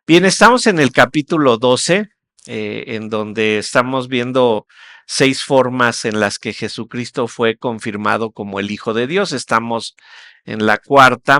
Bien, estamos en el capítulo 12, en donde estamos viendo 6 formas en las que Jesucristo fue confirmado como el Hijo de Dios. Estamos en la cuarta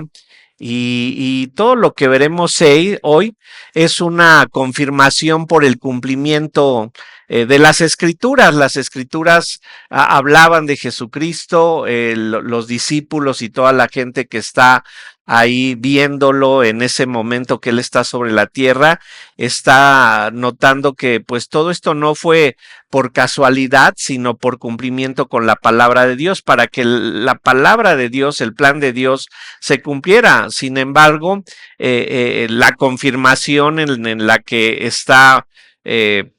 y todo lo que veremos hoy es una confirmación por el cumplimiento de las Escrituras. Las Escrituras hablaban de Jesucristo, los discípulos y toda la gente que está ahí viéndolo en ese momento que él está sobre la tierra, está notando que pues todo esto no fue por casualidad, sino por cumplimiento con la palabra de Dios, para que la palabra de Dios, el plan de Dios se cumpliera. Sin embargo, la confirmación en la que está,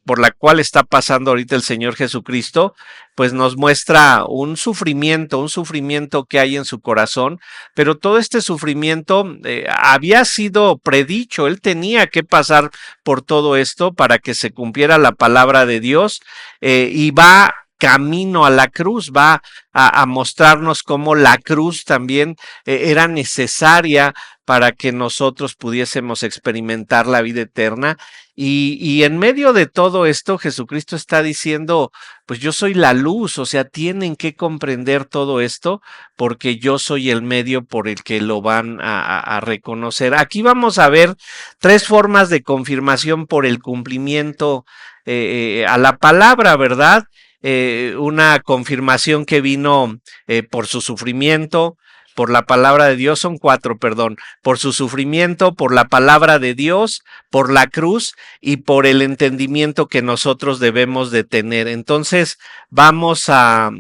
por la cual está pasando ahorita el Señor Jesucristo, pues nos muestra un sufrimiento que hay en su corazón, pero todo este sufrimiento había sido predicho. Él tenía que pasar por todo esto para que se cumpliera la palabra de Dios, y va camino a la cruz, va a mostrarnos cómo la cruz también era necesaria para que nosotros pudiésemos experimentar la vida eterna. Y en medio de todo esto, Jesucristo está diciendo, pues yo soy la luz, o sea, tienen que comprender todo esto porque yo soy el medio por el que lo van a reconocer. Aquí vamos a ver 3 formas de confirmación por el cumplimiento a la palabra, ¿verdad? Una confirmación que vino por su sufrimiento, por la palabra de Dios, son 4, perdón, por su sufrimiento, por la palabra de Dios, por la cruz y por el entendimiento que nosotros debemos de tener. Entonces vamos a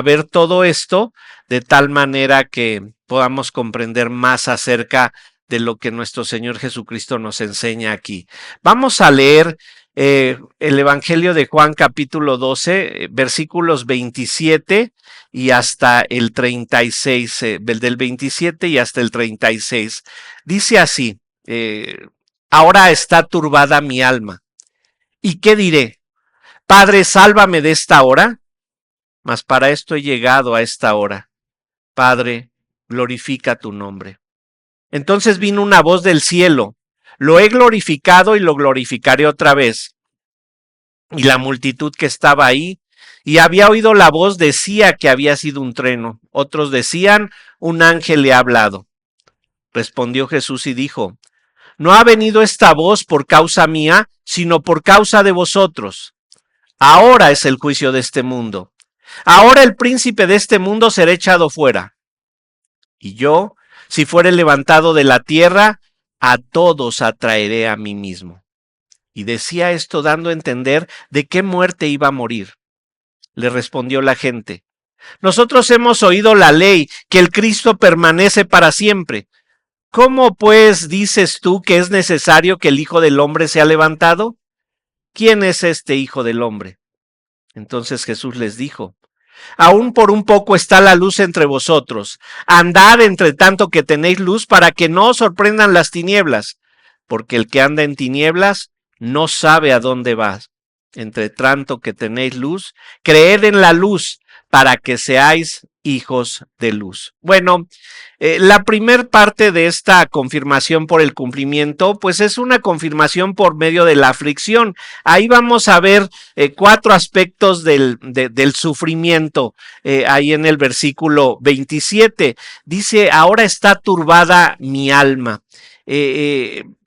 ver todo esto de tal manera que podamos comprender más acerca de lo que nuestro Señor Jesucristo nos enseña aquí. Vamos a leer el Evangelio de Juan capítulo 12, versículos 27 y hasta el 36, del 27 y hasta el 36. Dice así, ahora está turbada mi alma. ¿Y qué diré? Padre, sálvame de esta hora. Mas para esto he llegado a esta hora. Padre, glorifica tu nombre. Entonces vino una voz del cielo. Lo he glorificado y lo glorificaré otra vez. Y la multitud que estaba ahí y había oído la voz decía que había sido un trueno. Otros decían, un ángel le ha hablado. Respondió Jesús y dijo, no ha venido esta voz por causa mía, sino por causa de vosotros. Ahora es el juicio de este mundo. Ahora el príncipe de este mundo será echado fuera. Y yo, si fuere levantado de la tierra, a todos atraeré a mí mismo. Y decía esto dando a entender de qué muerte iba a morir. Le respondió la gente, nosotros hemos oído la ley, que el Cristo permanece para siempre. ¿Cómo pues dices tú que es necesario que el Hijo del Hombre sea levantado? ¿Quién es este Hijo del Hombre? Entonces Jesús les dijo, aún por un poco está la luz entre vosotros. Andad entre tanto que tenéis luz para que no os sorprendan las tinieblas, porque el que anda en tinieblas no sabe a dónde va. Entre tanto que tenéis luz, creed en la luz para que seáis hijos de luz. Bueno, la primer parte de esta confirmación por el cumplimiento, pues es una confirmación por medio de la aflicción. Ahí vamos a ver 4 aspectos del sufrimiento. Ahí en el versículo 27 dice, ahora está turbada mi alma.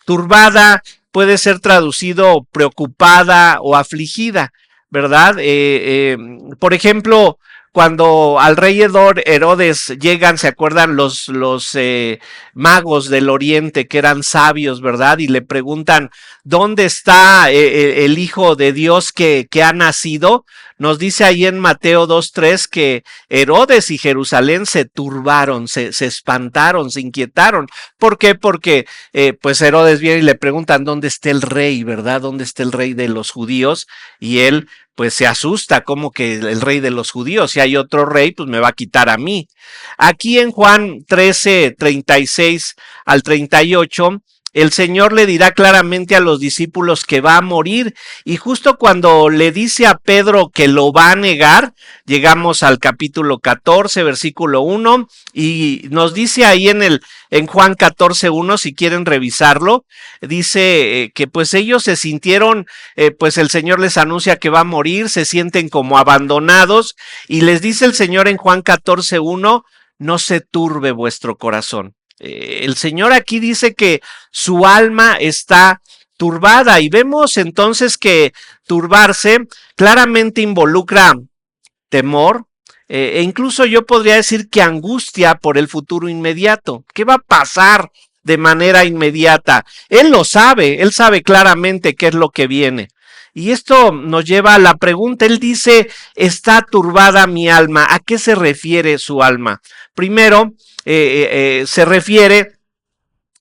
Turbada puede ser traducido preocupada o afligida, ¿verdad? Por ejemplo, cuando al rey Herodes llegan, ¿se acuerdan los magos del oriente que eran sabios, verdad? Y le preguntan, ¿dónde está el Hijo de Dios que ha nacido? Nos dice ahí en Mateo 2:3 que Herodes y Jerusalén se turbaron, se espantaron, se inquietaron. ¿Por qué? Porque pues Herodes viene y le preguntan, ¿dónde está el rey, verdad? ¿Dónde está el rey de los judíos? Y él pues se asusta, como que el rey de los judíos, si hay otro rey, pues me va a quitar a mí. Aquí en Juan 13, 36 al 38, el Señor le dirá claramente a los discípulos que va a morir. Y justo cuando le dice a Pedro que lo va a negar, llegamos al capítulo 14, versículo 1, y nos dice ahí en Juan 14, 1, si quieren revisarlo, dice que pues ellos se sintieron, pues el Señor les anuncia que va a morir, se sienten como abandonados, y les dice el Señor en Juan 14, 1, no se turbe vuestro corazón. El Señor aquí dice que su alma está turbada, y vemos entonces que turbarse claramente involucra temor, e incluso yo podría decir que angustia por el futuro inmediato. ¿Qué va a pasar de manera inmediata? Él lo sabe, él sabe claramente qué es lo que viene. Y esto nos lleva a la pregunta, él dice, está turbada mi alma. ¿A qué se refiere su alma? Primero, se refiere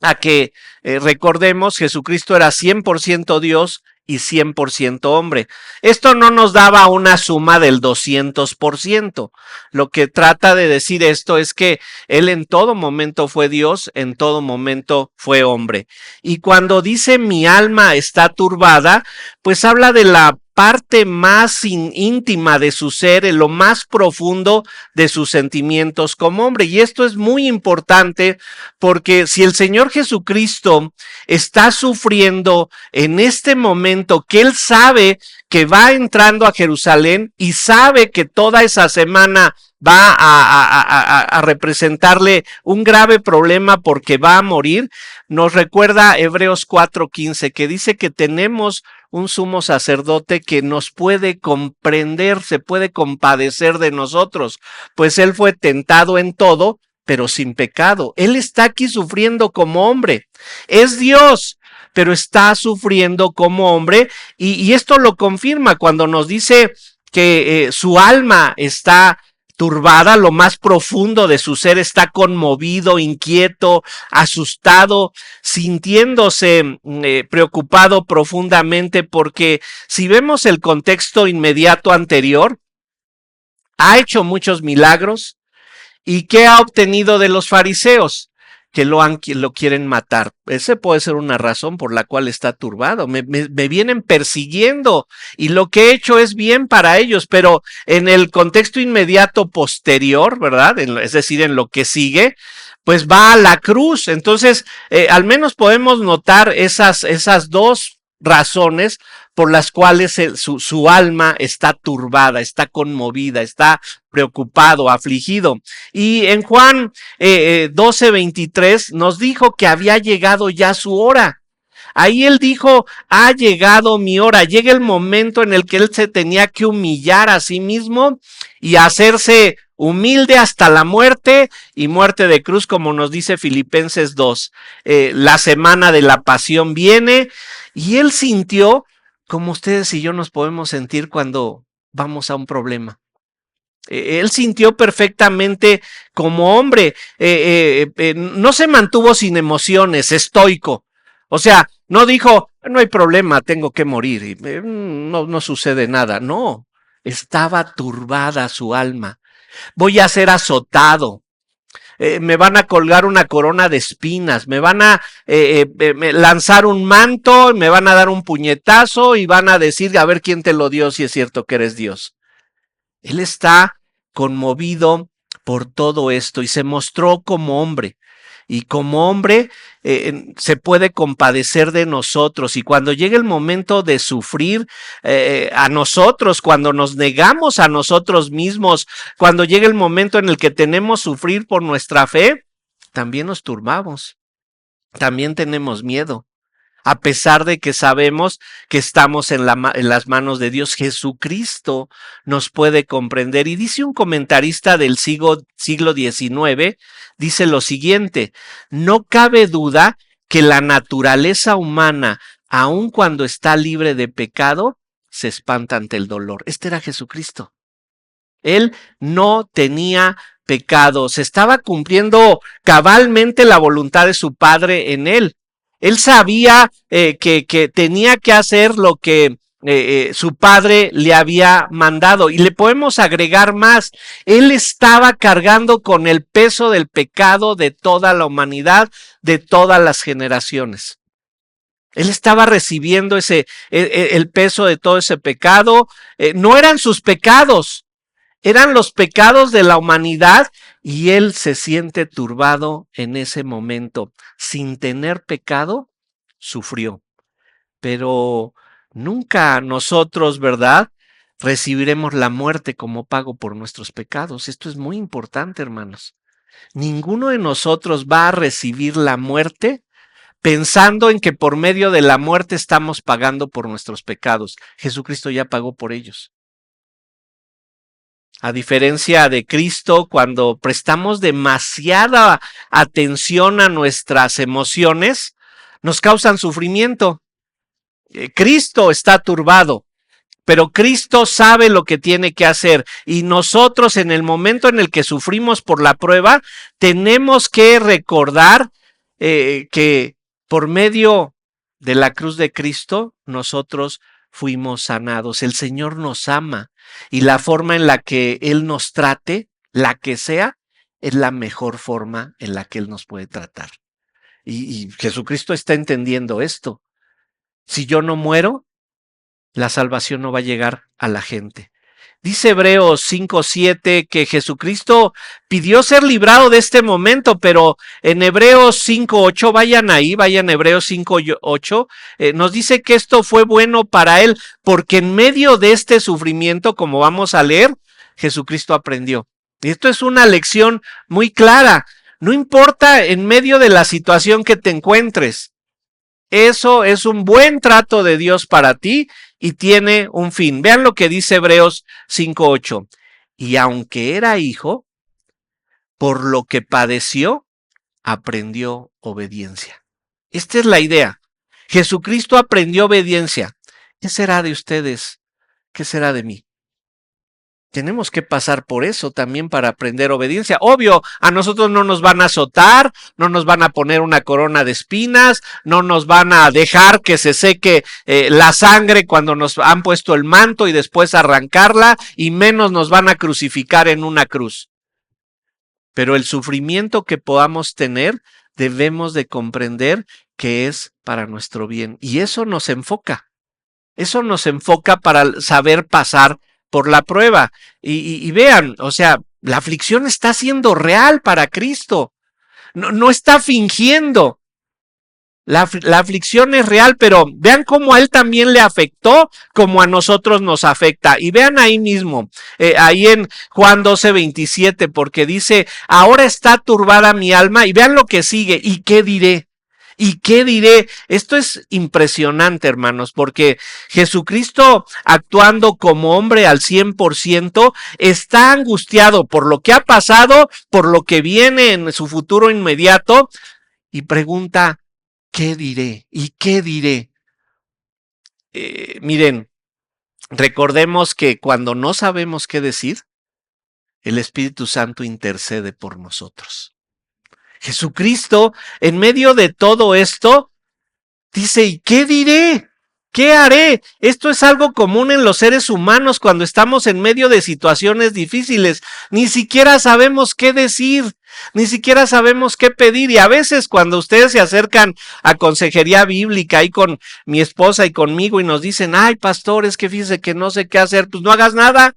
a que, recordemos, Jesucristo era 100% Dios y 100% hombre. Esto no nos daba una suma del 200%. Lo que trata de decir esto es que Él en todo momento fue Dios, en todo momento fue hombre. Y cuando dice mi alma está turbada, pues habla de la parte más íntima de su ser, en lo más profundo de sus sentimientos como hombre. Y esto es muy importante porque si el Señor Jesucristo está sufriendo en este momento, que Él sabe que va entrando a Jerusalén y sabe que toda esa semana va a representarle un grave problema porque va a morir, nos recuerda Hebreos 4:15, que dice que tenemos un sumo sacerdote que nos puede comprender, se puede compadecer de nosotros, pues Él fue tentado en todo, pero sin pecado. Él está aquí sufriendo como hombre. Es Dios, pero está sufriendo como hombre, y esto lo confirma cuando nos dice que su alma está turbada, lo más profundo de su ser está conmovido, inquieto, asustado, sintiéndose preocupado profundamente, porque si vemos el contexto inmediato anterior, ha hecho muchos milagros. ¿Y qué ha obtenido de los fariseos? Que lo quieren matar. Esa puede ser una razón por la cual está turbado. Me vienen persiguiendo y lo que he hecho es bien para ellos, pero en el contexto inmediato posterior, ¿verdad? Es decir, en lo que sigue, pues va a la cruz. Entonces, al menos podemos notar esas dos razones por las cuales su alma está turbada, está conmovida, está preocupado, afligido. Y en Juan 12:23 nos dijo que había llegado ya su hora. Ahí él dijo, ha llegado mi hora. Llega el momento en el que él se tenía que humillar a sí mismo y hacerse humilde hasta la muerte, y muerte de cruz, como nos dice Filipenses 2. La semana de la pasión viene, y él sintió como ustedes y yo nos podemos sentir cuando vamos a un problema. Él sintió perfectamente como hombre, no se mantuvo sin emociones, estoico. O sea, no dijo, no hay problema, tengo que morir, y no sucede nada. No, estaba turbada su alma. Voy a ser azotado. Me van a colgar una corona de espinas, me van a lanzar un manto, me van a dar un puñetazo y van a decir, a ver quién te lo dio si es cierto que eres Dios. Él está conmovido por todo esto y se mostró como hombre. Y como hombre se puede compadecer de nosotros, y cuando llegue el momento de sufrir a nosotros, cuando nos negamos a nosotros mismos, cuando llegue el momento en el que tenemos que sufrir por nuestra fe, también nos turbamos, también tenemos miedo. A pesar de que sabemos que estamos en las manos de Dios, Jesucristo nos puede comprender. Y dice un comentarista del siglo XIX, dice lo siguiente: no cabe duda que la naturaleza humana, aun cuando está libre de pecado, se espanta ante el dolor. Este era Jesucristo. Él no tenía pecado, se estaba cumpliendo cabalmente la voluntad de su Padre en él. Él sabía que tenía que hacer lo que su padre le había mandado. Y le podemos agregar más. Él estaba cargando con el peso del pecado de toda la humanidad, de todas las generaciones. Él estaba recibiendo el peso de todo ese pecado. No eran sus pecados, eran los pecados de la humanidad, y él se siente turbado en ese momento. Sin tener pecado, sufrió. Pero nunca nosotros, ¿verdad?, recibiremos la muerte como pago por nuestros pecados. Esto es muy importante, hermanos. Ninguno de nosotros va a recibir la muerte pensando en que por medio de la muerte estamos pagando por nuestros pecados. Jesucristo ya pagó por ellos. A diferencia de Cristo, cuando prestamos demasiada atención a nuestras emociones, nos causan sufrimiento. Cristo está turbado, pero Cristo sabe lo que tiene que hacer, y nosotros, en el momento en el que sufrimos por la prueba, tenemos que recordar que por medio de la cruz de Cristo nosotros fuimos sanados. El Señor nos ama, y la forma en la que Él nos trate, la que sea, es la mejor forma en la que Él nos puede tratar. Y Jesucristo está entendiendo esto. Si yo no muero, la salvación no va a llegar a la gente. Dice Hebreos 5:7 que Jesucristo pidió ser librado de este momento, pero en Hebreos 5:8, vayan ahí, vayan a Hebreos 5:8, nos dice que esto fue bueno para él, porque en medio de este sufrimiento, como vamos a leer, Jesucristo aprendió. Y esto es una lección muy clara. No importa en medio de la situación que te encuentres, eso es un buen trato de Dios para ti y tiene un fin. Vean lo que dice Hebreos 5:8. Y aunque era hijo, por lo que padeció, aprendió obediencia. Esta es la idea. Jesucristo aprendió obediencia. ¿Qué será de ustedes? ¿Qué será de mí? Tenemos que pasar por eso también para aprender obediencia. Obvio, a nosotros no nos van a azotar, no nos van a poner una corona de espinas, no nos van a dejar que se seque la sangre cuando nos han puesto el manto y después arrancarla, y menos nos van a crucificar en una cruz. Pero el sufrimiento que podamos tener, debemos de comprender que es para nuestro bien. Y eso nos enfoca. Eso nos enfoca para saber pasar por la prueba. Y vean, o sea, la aflicción está siendo real para Cristo. No está fingiendo. La aflicción es real, pero vean cómo a él también le afectó, como a nosotros nos afecta. Y vean ahí mismo, ahí en Juan 12:27, porque dice, ahora está turbada mi alma, y vean lo que sigue, ¿y qué diré? ¿Y qué diré? Esto es impresionante, hermanos, porque Jesucristo, actuando como hombre al 100%, está angustiado por lo que ha pasado, por lo que viene en su futuro inmediato, y pregunta, ¿qué diré? ¿Y qué diré? Miren, recordemos que cuando no sabemos qué decir, el Espíritu Santo intercede por nosotros. Jesucristo, en medio de todo esto, dice, ¿y qué diré? ¿Qué haré? Esto es algo común en los seres humanos cuando estamos en medio de situaciones difíciles. Ni siquiera sabemos qué decir, ni siquiera sabemos qué pedir. Y a veces cuando ustedes se acercan a consejería bíblica ahí con mi esposa y conmigo y nos dicen, ay, pastor, es que fíjese que no sé qué hacer, pues no hagas nada.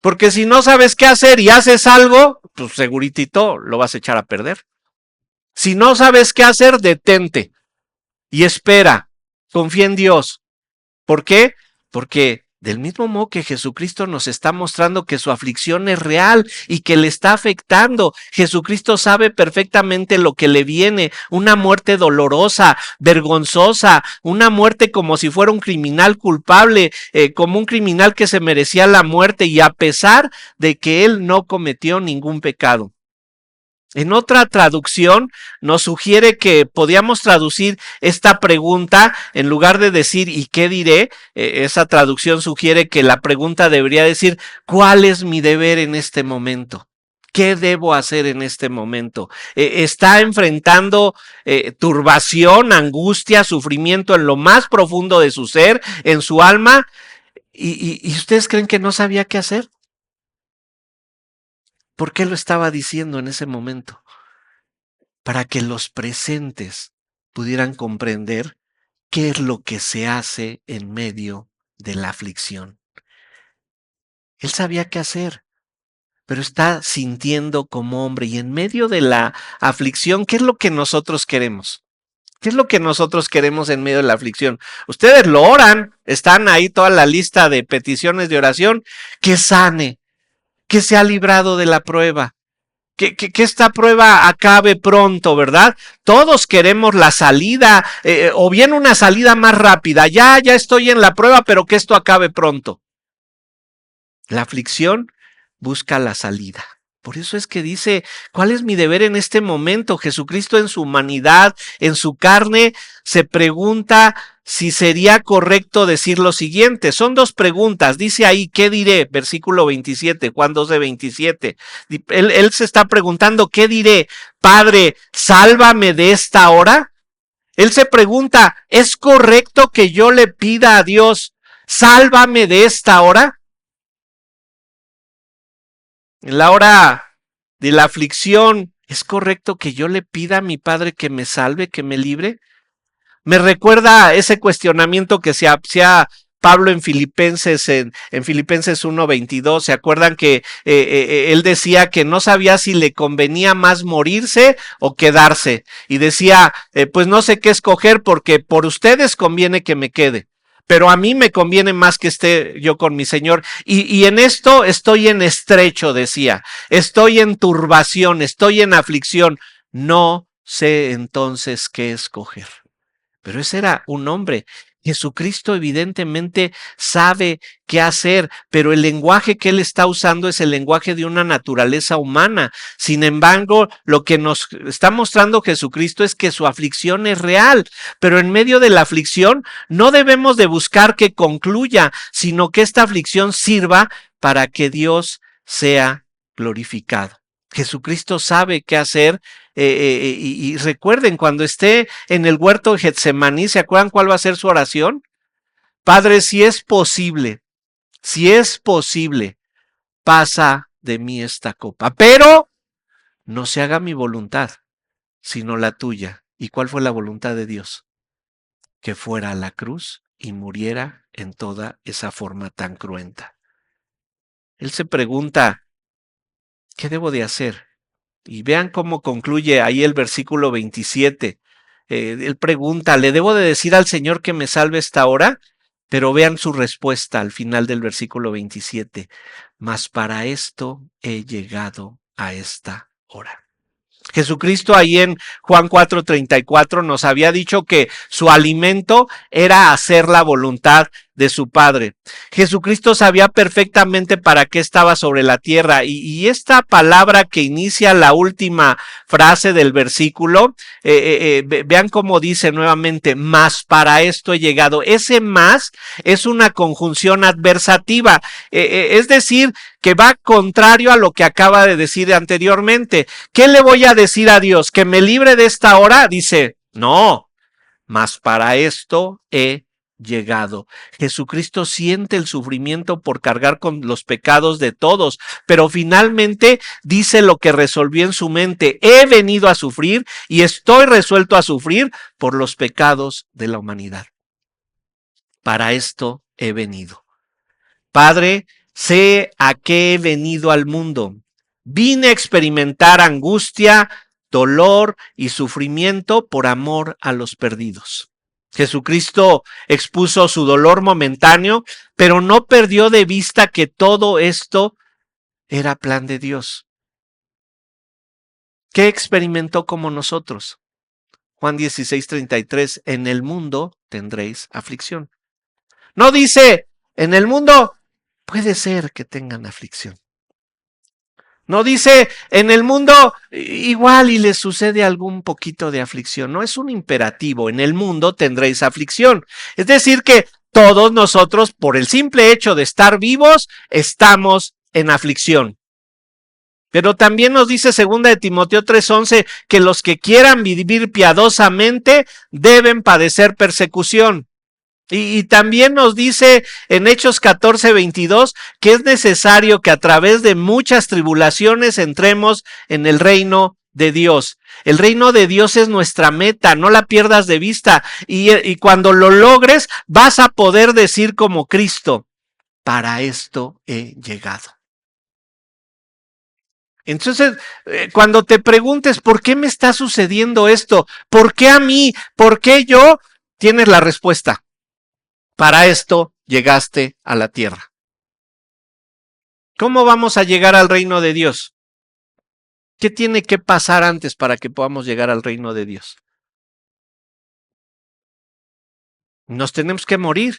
Porque si no sabes qué hacer y haces algo, pues seguritito lo vas a echar a perder. Si no sabes qué hacer, detente y espera. Confía en Dios. ¿Por qué? Porque del mismo modo que Jesucristo nos está mostrando que su aflicción es real y que le está afectando, Jesucristo sabe perfectamente lo que le viene, una muerte dolorosa, vergonzosa, una muerte como si fuera un criminal culpable, como un criminal que se merecía la muerte, y a pesar de que él no cometió ningún pecado. En otra traducción nos sugiere que podíamos traducir esta pregunta, en lugar de decir ¿y qué diré? Esa traducción sugiere que la pregunta debería decir ¿cuál es mi deber en este momento? ¿Qué debo hacer en este momento? Está enfrentando turbación, angustia, sufrimiento en lo más profundo de su ser, en su alma, y ustedes creen que no sabía qué hacer. ¿Por qué lo estaba diciendo en ese momento? Para que los presentes pudieran comprender qué es lo que se hace en medio de la aflicción. Él sabía qué hacer, pero está sintiendo como hombre. Y en medio de la aflicción, ¿qué es lo que nosotros queremos? ¿Qué es lo que nosotros queremos en medio de la aflicción? Ustedes lo oran, están ahí toda la lista de peticiones de oración, que sane, que sea librado de la prueba, que esta prueba acabe pronto, ¿verdad? Todos queremos la salida, o bien una salida más rápida. Ya estoy en la prueba, pero que esto acabe pronto. La aflicción busca la salida. Por eso es que dice, ¿cuál es mi deber en este momento? Jesucristo en su humanidad, en su carne, se pregunta si sería correcto decir lo siguiente. Son dos preguntas. Dice ahí, ¿qué diré? Versículo 27, Juan 12:27. Él se está preguntando, ¿qué diré? Padre, sálvame de esta hora. Él se pregunta, ¿es correcto que yo le pida a Dios, sálvame de esta hora? En la hora de la aflicción, ¿es correcto que yo le pida a mi Padre que me salve, que me libre? Me recuerda ese cuestionamiento que se hacía Pablo en Filipenses, en Filipenses 1:22. ¿Se acuerdan que él decía que no sabía si le convenía más morirse o quedarse? Y decía, pues no sé qué escoger porque por ustedes conviene que me quede. Pero a mí me conviene más que esté yo con mi Señor. Y en esto estoy en estrecho, decía. Estoy en turbación, estoy en aflicción. No sé entonces qué escoger. Pero ese era un hombre. Jesucristo evidentemente sabe qué hacer, pero el lenguaje que él está usando es el lenguaje de una naturaleza humana. Sin embargo, lo que nos está mostrando Jesucristo es que su aflicción es real, pero en medio de la aflicción no debemos de buscar que concluya, sino que esta aflicción sirva para que Dios sea glorificado. Jesucristo sabe qué hacer. Y recuerden, cuando esté en el huerto de Getsemaní, ¿se acuerdan cuál va a ser su oración? Padre, si es posible, pasa de mí esta copa, pero no se haga mi voluntad, sino la tuya. ¿Y cuál fue la voluntad de Dios? Que fuera a la cruz y muriera en toda esa forma tan cruenta. Él se pregunta, ¿qué debo de hacer? Y vean cómo concluye ahí el versículo 27. Él pregunta, ¿le debo de decir al Señor que me salve esta hora? Pero vean su respuesta al final del versículo 27. Mas para esto he llegado a esta hora. Jesucristo ahí en Juan 4:34 nos había dicho que su alimento era hacer la voluntad de su Padre. Jesucristo sabía perfectamente para qué estaba sobre la tierra y esta palabra que inicia la última frase del versículo, vean cómo dice nuevamente, mas para esto he llegado. Ese más es una conjunción adversativa, es decir, que va contrario a lo que acaba de decir anteriormente. ¿Qué le voy a decir a Dios? ¿Que me libre de esta hora? Dice, no, mas para esto he llegado. Jesucristo siente el sufrimiento por cargar con los pecados de todos, pero finalmente dice lo que resolvió en su mente. He venido a sufrir y estoy resuelto a sufrir por los pecados de la humanidad. Para esto he venido. Padre, sé a qué he venido al mundo. Vine a experimentar angustia, dolor y sufrimiento por amor a los perdidos. Jesucristo expuso su dolor momentáneo, pero no perdió de vista que todo esto era plan de Dios. ¿Qué experimentó como nosotros? Juan 16:33, en el mundo tendréis aflicción. No dice, en el mundo puede ser que tengan aflicción. No dice, en el mundo igual y les sucede algún poquito de aflicción. No es un imperativo, en el mundo tendréis aflicción. Es decir que todos nosotros, por el simple hecho de estar vivos, estamos en aflicción. Pero también nos dice 2 de Timoteo 3:11 que los que quieran vivir piadosamente deben padecer persecución. Y también nos dice en Hechos 14:22 que es necesario que a través de muchas tribulaciones entremos en el reino de Dios. El reino de Dios es nuestra meta, no la pierdas de vista. Y cuando lo logres, vas a poder decir como Cristo, para esto he llegado. Entonces, cuando te preguntes, ¿por qué me está sucediendo esto? ¿Por qué a mí? ¿Por qué yo? Tienes la respuesta. Para esto llegaste a la tierra. ¿Cómo vamos a llegar al reino de Dios? ¿Qué tiene que pasar antes para que podamos llegar al reino de Dios? Nos tenemos que morir,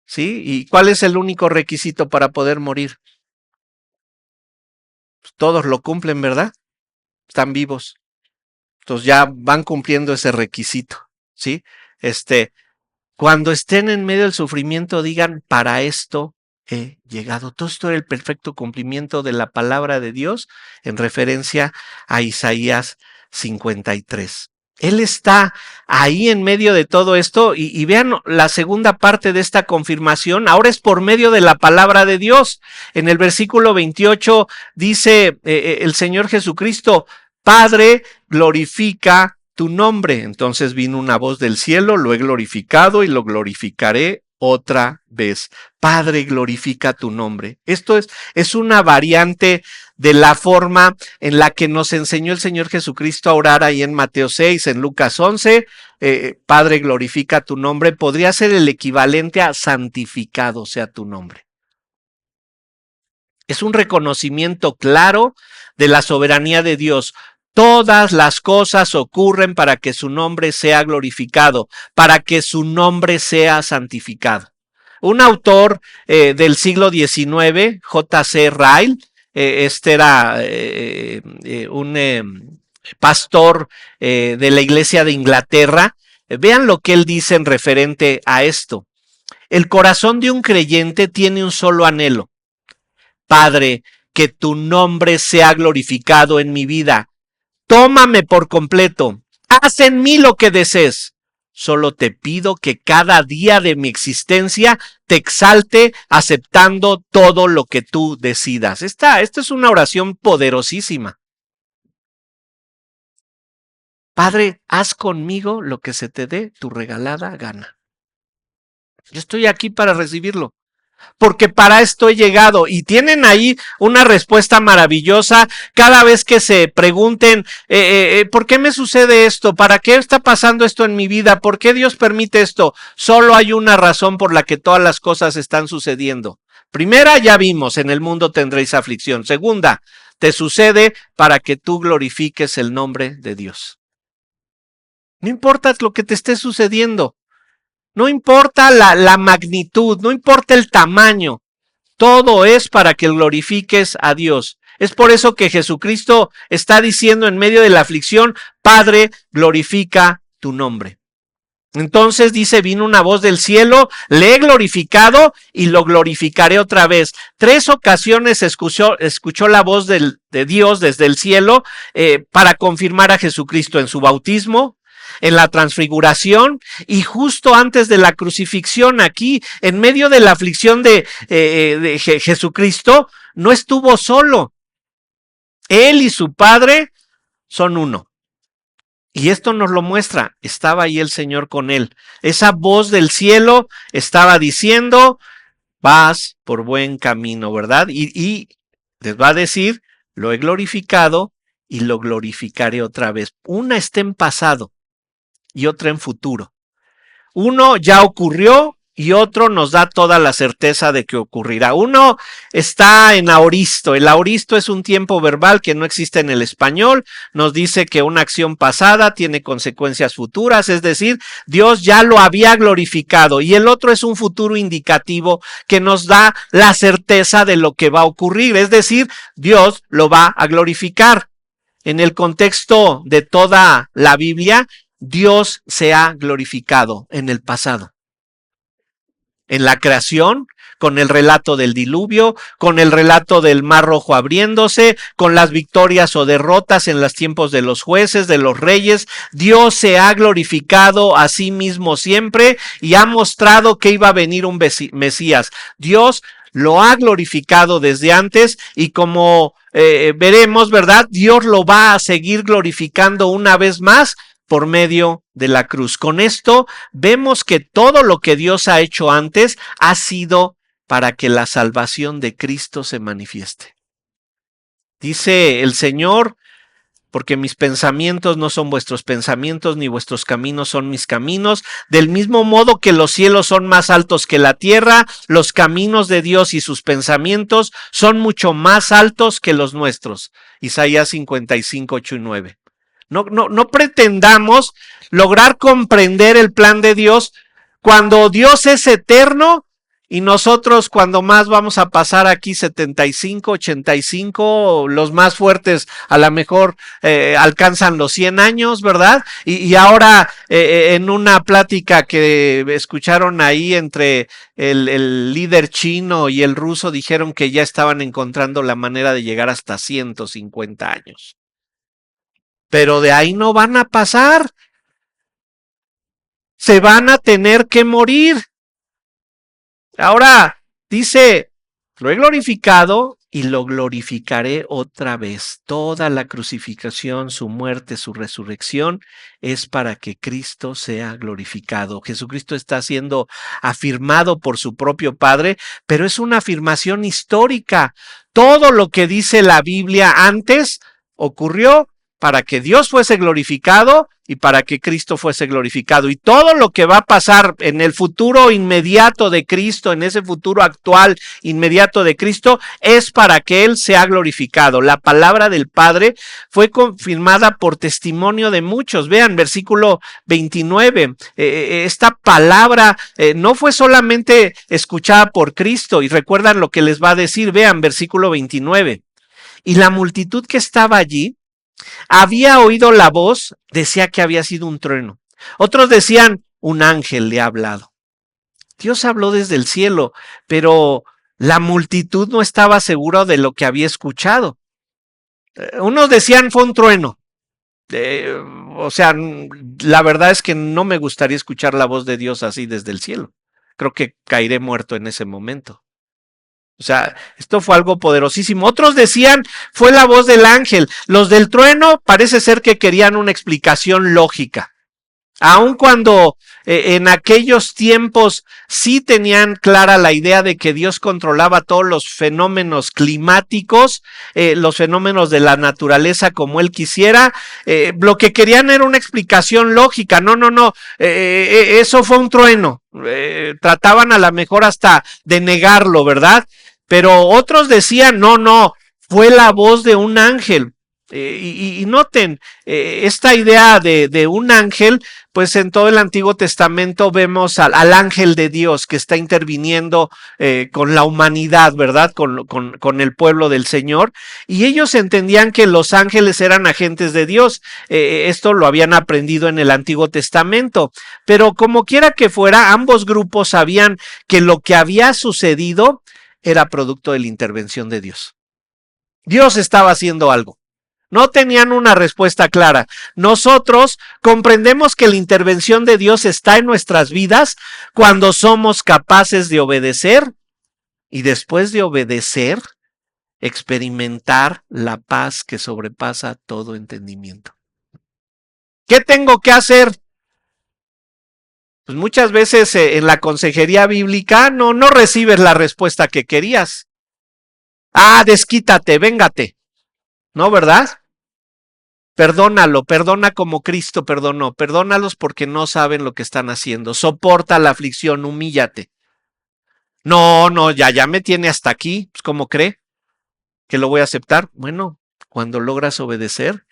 ¿sí? ¿Y cuál es el único requisito para poder morir? Pues todos lo cumplen, ¿verdad? Están vivos. Entonces ya van cumpliendo ese requisito, ¿sí? Cuando estén en medio del sufrimiento, digan, para esto he llegado. Todo esto era el perfecto cumplimiento de la palabra de Dios en referencia a Isaías 53. Él está ahí en medio de todo esto y vean la segunda parte de esta confirmación. Ahora es por medio de la palabra de Dios. En el versículo 28 dice el Señor Jesucristo, Padre, glorifica tu nombre. Entonces vino una voz del cielo, lo he glorificado y lo glorificaré otra vez. Padre, glorifica tu nombre. Esto es una variante de la forma en la que nos enseñó el Señor Jesucristo a orar ahí en Mateo 6, en Lucas 11. Padre, glorifica tu nombre. Podría ser el equivalente a santificado sea tu nombre. Es un reconocimiento claro de la soberanía de Dios. Todas las cosas ocurren para que su nombre sea glorificado, para que su nombre sea santificado. Un autor del siglo XIX, J.C. Ryle, este era un pastor de la Iglesia de Inglaterra. Vean lo que él dice en referente a esto. El corazón de un creyente tiene un solo anhelo. Padre, que tu nombre sea glorificado en mi vida. Tómame por completo, haz en mí lo que desees. Solo te pido que cada día de mi existencia te exalte aceptando todo lo que tú decidas. Esta es una oración poderosísima. Padre, haz conmigo lo que se te dé tu regalada gana. Yo estoy aquí para recibirlo. Porque para esto he llegado. Y tienen ahí una respuesta maravillosa cada vez que se pregunten, ¿por qué me sucede esto? ¿Para qué está pasando esto en mi vida? ¿Por qué Dios permite esto? Solo hay una razón por la que todas las cosas están sucediendo. Primera, ya vimos, en el mundo tendréis aflicción. Segunda, te sucede para que tú glorifiques el nombre de Dios. No importa lo que te esté sucediendo. No importa la magnitud, no importa el tamaño, todo es para que glorifiques a Dios. Es por eso que Jesucristo está diciendo en medio de la aflicción, Padre, glorifica tu nombre. Entonces dice, vino una voz del cielo, le he glorificado y lo glorificaré otra vez. 3 ocasiones escuchó la voz de Dios desde el cielo para confirmar a Jesucristo en su bautismo, en la transfiguración y justo antes de la crucifixión aquí, en medio de la aflicción de Jesucristo, no estuvo solo. Él y su Padre son uno. Y esto nos lo muestra, estaba ahí el Señor con él. Esa voz del cielo estaba diciendo, vas por buen camino, ¿verdad? Y les va a decir, lo he glorificado y lo glorificaré otra vez. Una está en pasado y otra en futuro. Uno ya ocurrió y otro nos da toda la certeza de que ocurrirá. Uno está en aoristo. El aoristo es un tiempo verbal que no existe en el español. Nos dice que una acción pasada tiene consecuencias futuras, es decir, Dios ya lo había glorificado. Y el otro es un futuro indicativo que nos da la certeza de lo que va a ocurrir, es decir, Dios lo va a glorificar. En el contexto de toda la Biblia, Dios se ha glorificado en el pasado. En la creación, con el relato del diluvio, con el relato del Mar Rojo abriéndose, con las victorias o derrotas en los tiempos de los jueces, de los reyes, Dios se ha glorificado a sí mismo siempre y ha mostrado que iba a venir un Mesías. Dios lo ha glorificado desde antes y como veremos, ¿verdad? Dios lo va a seguir glorificando una vez más por medio de la cruz. Con esto vemos que todo lo que Dios ha hecho antes ha sido para que la salvación de Cristo se manifieste. Dice el Señor, porque mis pensamientos no son vuestros pensamientos, ni vuestros caminos son mis caminos. Del mismo modo que los cielos son más altos que la tierra, los caminos de Dios y sus pensamientos son mucho más altos que los nuestros. Isaías 55, 8 y 9. No pretendamos lograr comprender el plan de Dios cuando Dios es eterno y nosotros cuando más vamos a pasar aquí 75, 85, los más fuertes a lo mejor alcanzan los 100 años, ¿verdad? Y ahora en una plática que escucharon ahí entre el líder chino y el ruso dijeron que ya estaban encontrando la manera de llegar hasta 150 años. Pero de ahí no van a pasar. Se van a tener que morir. Ahora dice, lo he glorificado y lo glorificaré otra vez. Toda la crucificación, su muerte, su resurrección es para que Cristo sea glorificado. Jesucristo está siendo afirmado por su propio Padre, pero es una afirmación histórica. Todo lo que dice la Biblia antes ocurrió para que Dios fuese glorificado y para que Cristo fuese glorificado. Y todo lo que va a pasar en el futuro inmediato de Cristo, en ese futuro actual inmediato de Cristo, es para que Él sea glorificado. La palabra del Padre fue confirmada por testimonio de muchos. Vean, versículo 29. Esta palabra no fue solamente escuchada por Cristo, y recuerdan lo que les va a decir. Vean, versículo 29. Y la multitud que estaba allí había oído la voz, decía que había sido un trueno. Otros decían, un ángel le ha hablado. Dios habló desde el cielo, pero la multitud no estaba segura de lo que había escuchado. Unos decían, fue un trueno. O sea, la verdad es que no me gustaría escuchar la voz de Dios así desde el cielo. Creo que caeré muerto en ese momento. O sea, esto fue algo poderosísimo. Otros decían, fue la voz del ángel. Los del trueno parece ser que querían una explicación lógica. Aun cuando en aquellos tiempos sí tenían clara la idea de que Dios controlaba todos los fenómenos climáticos, los fenómenos de la naturaleza como Él quisiera, lo que querían era una explicación lógica. No, eso fue un trueno. Trataban a lo mejor hasta de negarlo, ¿verdad? Pero otros decían, no, fue la voz de un ángel. Y noten, esta idea de un ángel, pues en todo el Antiguo Testamento vemos al ángel de Dios que está interviniendo con la humanidad, ¿verdad? Con el pueblo del Señor. Y ellos entendían que los ángeles eran agentes de Dios. Esto lo habían aprendido en el Antiguo Testamento. Pero como quiera que fuera, ambos grupos sabían que lo que había sucedido era producto de la intervención de Dios. Dios estaba haciendo algo. No tenían una respuesta clara. Nosotros comprendemos que la intervención de Dios está en nuestras vidas cuando somos capaces de obedecer y después de obedecer, experimentar la paz que sobrepasa todo entendimiento. ¿Qué tengo que hacer? Pues muchas veces en la consejería bíblica no recibes la respuesta que querías. Desquítate, véngate. ¿No, verdad? Perdónalo, perdona como Cristo perdonó. Perdónalos porque no saben lo que están haciendo. Soporta la aflicción, humíllate. No, ya me tiene hasta aquí. Pues, ¿cómo cree que lo voy a aceptar? Bueno, cuando logras obedecer,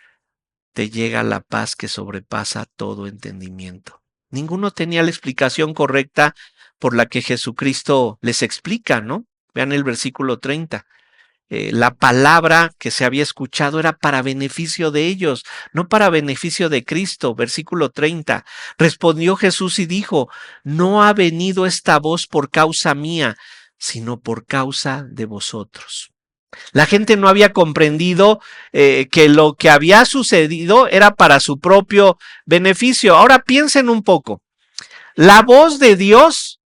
te llega la paz que sobrepasa todo entendimiento. Ninguno tenía la explicación correcta por la que Jesucristo les explica, ¿no? Vean el versículo 30. La palabra que se había escuchado era para beneficio de ellos, no para beneficio de Cristo. Versículo 30. Respondió Jesús y dijo, no ha venido esta voz por causa mía, sino por causa de vosotros. La gente no había comprendido que lo que había sucedido era para su propio beneficio. Ahora piensen un poco. La voz de Dios,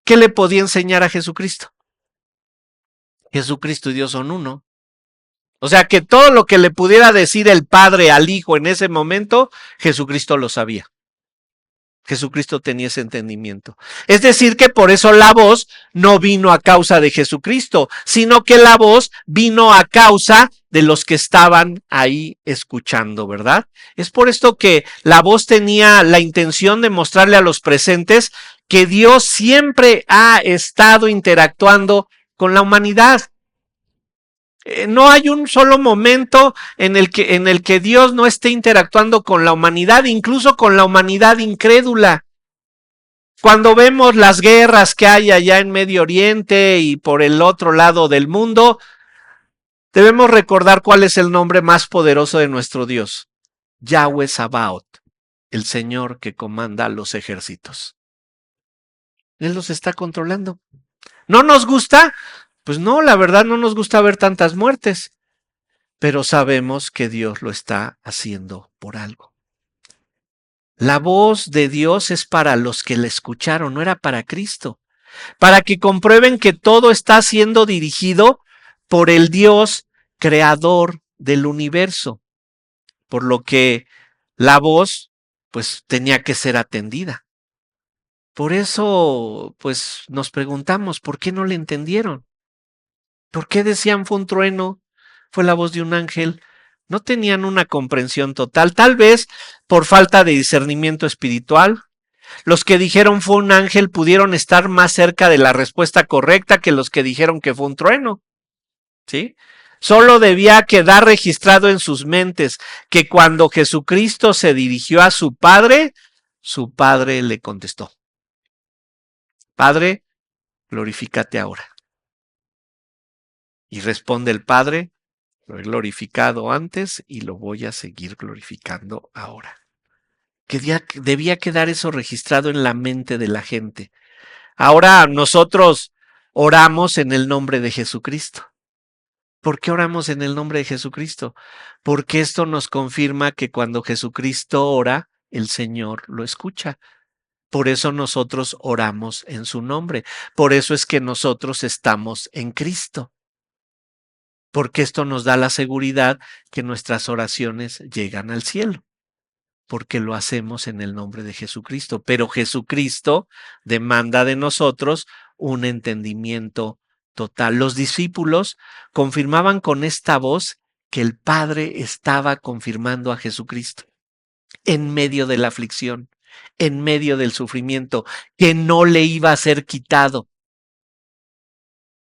¿qué le podía enseñar a Jesucristo? Jesucristo y Dios son uno. O sea que todo lo que le pudiera decir el Padre al Hijo en ese momento, Jesucristo lo sabía. Jesucristo tenía ese entendimiento. Es decir, que por eso la voz no vino a causa de Jesucristo, sino que la voz vino a causa de los que estaban ahí escuchando, ¿verdad? Es por esto que la voz tenía la intención de mostrarle a los presentes que Dios siempre ha estado interactuando con la humanidad. No hay un solo momento en el que Dios no esté interactuando con la humanidad, incluso con la humanidad incrédula. Cuando vemos las guerras que hay allá en Medio Oriente y por el otro lado del mundo, debemos recordar cuál es el nombre más poderoso de nuestro Dios. Yahweh Sabaoth, el Señor que comanda los ejércitos. Él los está controlando. ¿No nos gusta? Pues no, la verdad no nos gusta ver tantas muertes. Pero sabemos que Dios lo está haciendo por algo. La voz de Dios es para los que le escucharon, no era para Cristo. Para que comprueben que todo está siendo dirigido por el Dios creador del universo. Por lo que la voz, pues, tenía que ser atendida. Por eso, pues, nos preguntamos, ¿por qué no le entendieron? ¿Por qué decían fue un trueno? Fue la voz de un ángel. No tenían una comprensión total, tal vez por falta de discernimiento espiritual. Los que dijeron fue un ángel pudieron estar más cerca de la respuesta correcta que los que dijeron que fue un trueno. ¿Sí? Solo debía quedar registrado en sus mentes que cuando Jesucristo se dirigió a su Padre le contestó: Padre, glorifícate ahora. Y responde el Padre: lo he glorificado antes y lo voy a seguir glorificando ahora. Que debía quedar eso registrado en la mente de la gente. Ahora nosotros oramos en el nombre de Jesucristo. ¿Por qué oramos en el nombre de Jesucristo? Porque esto nos confirma que cuando Jesucristo ora, el Señor lo escucha. Por eso nosotros oramos en su nombre. Por eso es que nosotros estamos en Cristo. Porque esto nos da la seguridad que nuestras oraciones llegan al cielo, porque lo hacemos en el nombre de Jesucristo. Pero Jesucristo demanda de nosotros un entendimiento total. Los discípulos confirmaban con esta voz que el Padre estaba confirmando a Jesucristo en medio de la aflicción, en medio del sufrimiento, que no le iba a ser quitado.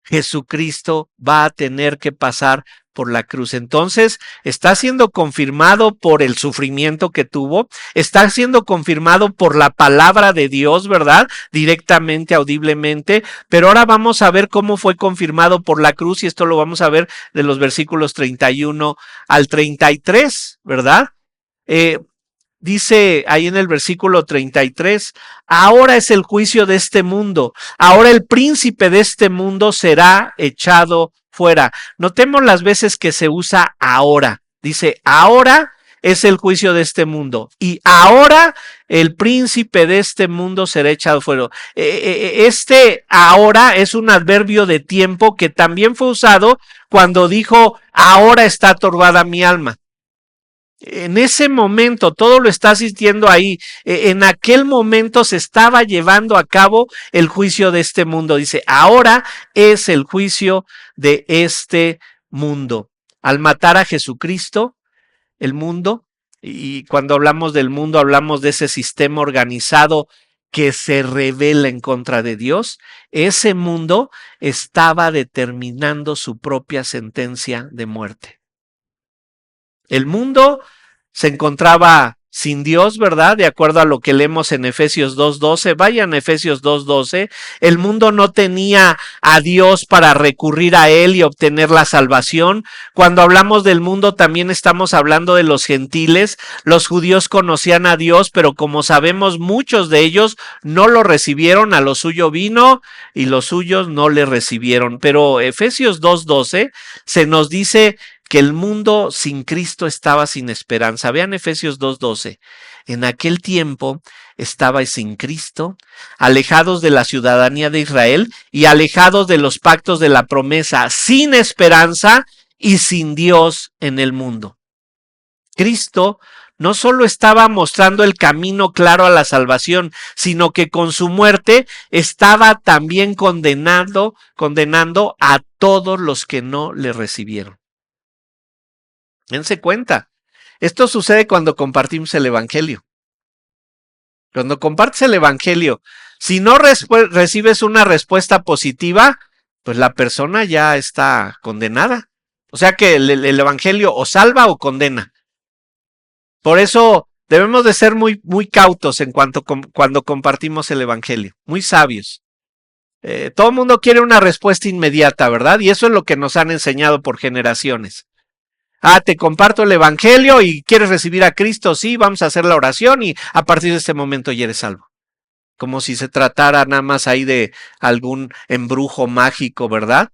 Jesucristo va a tener que pasar por la cruz. Entonces, está siendo confirmado por el sufrimiento que tuvo, está siendo confirmado por la palabra de Dios, ¿verdad? Directamente, audiblemente, pero ahora vamos a ver cómo fue confirmado por la cruz y esto lo vamos a ver de los versículos 31 al 33, ¿verdad? Dice ahí en el versículo 33, ahora es el juicio de este mundo, ahora el príncipe de este mundo será echado fuera. Notemos las veces que se usa ahora. Dice, ahora es el juicio de este mundo y ahora el príncipe de este mundo será echado fuera. Este ahora es un adverbio de tiempo que también fue usado cuando dijo, ahora está turbada mi alma. En ese momento, todo lo está asistiendo ahí. En aquel momento se estaba llevando a cabo el juicio de este mundo. Dice, ahora es el juicio de este mundo. Al matar a Jesucristo, el mundo, y cuando hablamos del mundo, hablamos de ese sistema organizado que se rebela en contra de Dios. Ese mundo estaba determinando su propia sentencia de muerte. El mundo se encontraba sin Dios, ¿verdad? De acuerdo a lo que leemos en Efesios 2:12. Vayan a Efesios 2:12. El mundo no tenía a Dios para recurrir a Él y obtener la salvación. Cuando hablamos del mundo también estamos hablando de los gentiles. Los judíos conocían a Dios, pero como sabemos, muchos de ellos no lo recibieron. A lo suyo vino y los suyos no le recibieron. Pero Efesios 2:12 se nos dice que el mundo sin Cristo estaba sin esperanza. Vean Efesios 2:12. En aquel tiempo estabais sin Cristo, alejados de la ciudadanía de Israel y alejados de los pactos de la promesa, sin esperanza y sin Dios en el mundo. Cristo no solo estaba mostrando el camino claro a la salvación, sino que con su muerte estaba también condenando a todos los que no le recibieron. Dense cuenta, esto sucede cuando compartimos el Evangelio. Cuando compartes el Evangelio, si no recibes una respuesta positiva, pues la persona ya está condenada. O sea que el Evangelio o salva o condena. Por eso debemos de ser muy, muy cautos en cuando compartimos el Evangelio, muy sabios. Todo el mundo quiere una respuesta inmediata, ¿verdad? Y eso es lo que nos han enseñado por generaciones. Te comparto el Evangelio y quieres recibir a Cristo, sí, vamos a hacer la oración y a partir de este momento ya eres salvo. Como si se tratara nada más ahí de algún embrujo mágico, ¿verdad?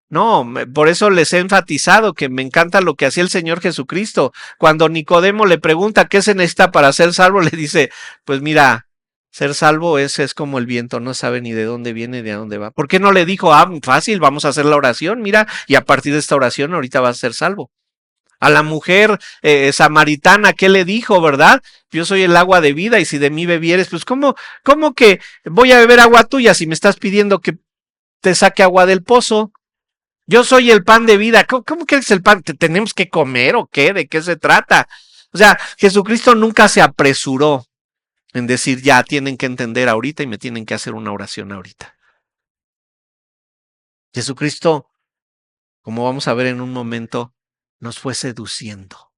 No, por eso les he enfatizado que me encanta lo que hacía el Señor Jesucristo. Cuando Nicodemo le pregunta qué se necesita para ser salvo, le dice, pues mira, ser salvo es como el viento, no sabe ni de dónde viene ni a dónde va. ¿Por qué no le dijo, fácil, vamos a hacer la oración, mira, y a partir de esta oración ahorita vas a ser salvo? A la mujer samaritana, ¿qué le dijo, verdad? Yo soy el agua de vida y si de mí bebieres, pues ¿cómo que voy a beber agua tuya si me estás pidiendo que te saque agua del pozo? Yo soy el pan de vida. ¿Cómo que es el pan? ¿Tenemos que comer o qué? ¿De qué se trata? O sea, Jesucristo nunca se apresuró en decir, ya tienen que entender ahorita y me tienen que hacer una oración ahorita. Jesucristo, como vamos a ver en un momento, nos fue seduciendo,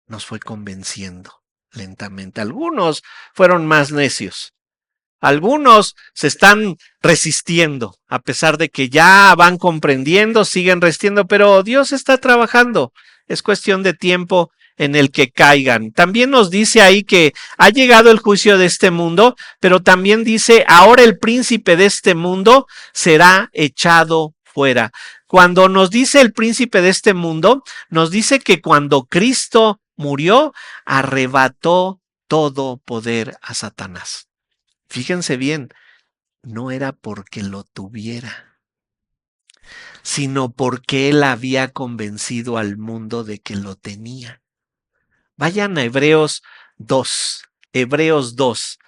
nos fue convenciendo lentamente. Algunos fueron más necios. Algunos se están resistiendo, a pesar de que ya van comprendiendo, siguen resistiendo, pero Dios está trabajando. Es cuestión de tiempo en el que caigan. También nos dice ahí que ha llegado el juicio de este mundo, pero también dice, ahora el príncipe de este mundo será echado fuera. Cuando nos dice el príncipe de este mundo, nos dice que cuando Cristo murió, arrebató todo poder a Satanás. Fíjense bien, no era porque lo tuviera, sino porque él había convencido al mundo de que lo tenía. Vayan a Hebreos 2, Hebreos 2.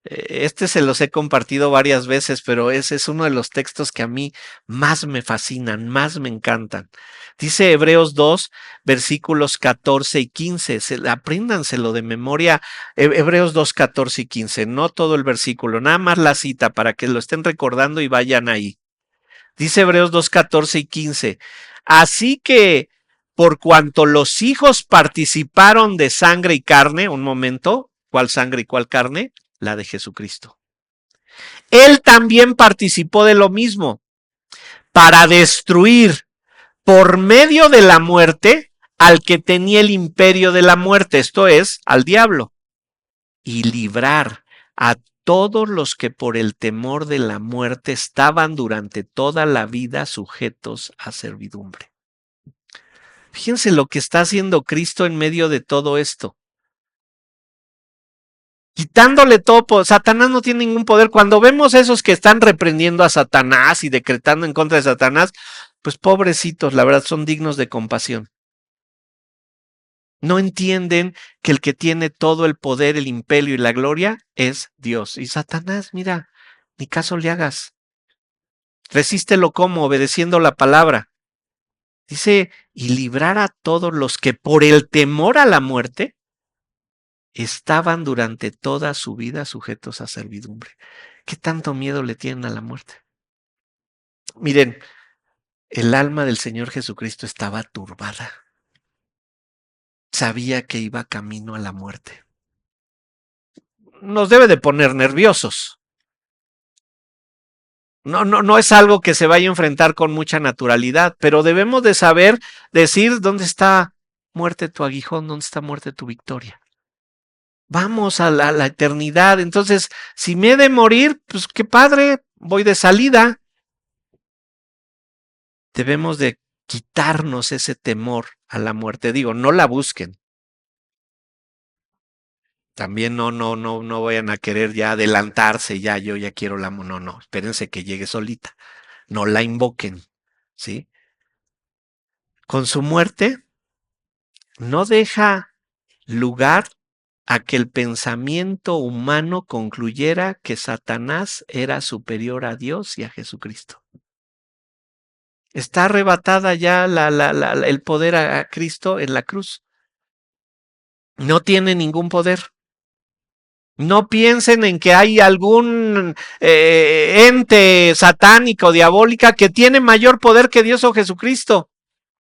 Este se los he compartido varias veces, pero ese es uno de los textos que a mí más me fascinan, más me encantan. Dice Hebreos 2, versículos 14 y 15. Apréndanselo de memoria. Hebreos 2, 14 y 15. No todo el versículo, nada más la cita para que lo estén recordando y vayan ahí. Dice Hebreos 2, 14 y 15. Así que, por cuanto los hijos participaron de sangre y carne, un momento, ¿cuál sangre y cuál carne? La de Jesucristo. Él también participó de lo mismo para destruir por medio de la muerte al que tenía el imperio de la muerte, esto es, al diablo, y librar a todos los que por el temor de la muerte estaban durante toda la vida sujetos a servidumbre. Fíjense lo que está haciendo Cristo en medio de todo esto. Quitándole todo poder. Satanás no tiene ningún poder. Cuando vemos esos que están reprendiendo a Satanás y decretando en contra de Satanás, pues pobrecitos, la verdad, son dignos de compasión. No entienden que el que tiene todo el poder, el imperio y la gloria es Dios. Y Satanás, mira, ni caso le hagas. Resístelo como obedeciendo la palabra. Dice, y librar a todos los que por el temor a la muerte estaban durante toda su vida sujetos a servidumbre. ¿Qué tanto miedo le tienen a la muerte? Miren, el alma del Señor Jesucristo estaba turbada. Sabía que iba camino a la muerte. Nos debe de poner nerviosos. No es algo que se vaya a enfrentar con mucha naturalidad, pero debemos de saber decir dónde está muerte tu aguijón, dónde está muerte tu victoria. Vamos a la eternidad. Entonces, si me he de morir, pues qué padre, voy de salida. Debemos de quitarnos ese temor a la muerte. Digo, no la busquen. También no vayan a querer ya adelantarse, ya yo ya quiero la no, espérense que llegue solita. No la invoquen, ¿sí? Con su muerte no deja lugar a que el pensamiento humano concluyera que Satanás era superior a Dios y a Jesucristo. Está arrebatada ya el poder a Cristo en la cruz. No tiene ningún poder. No piensen en que hay algún ente satánico, diabólica, que tiene mayor poder que Dios o Jesucristo.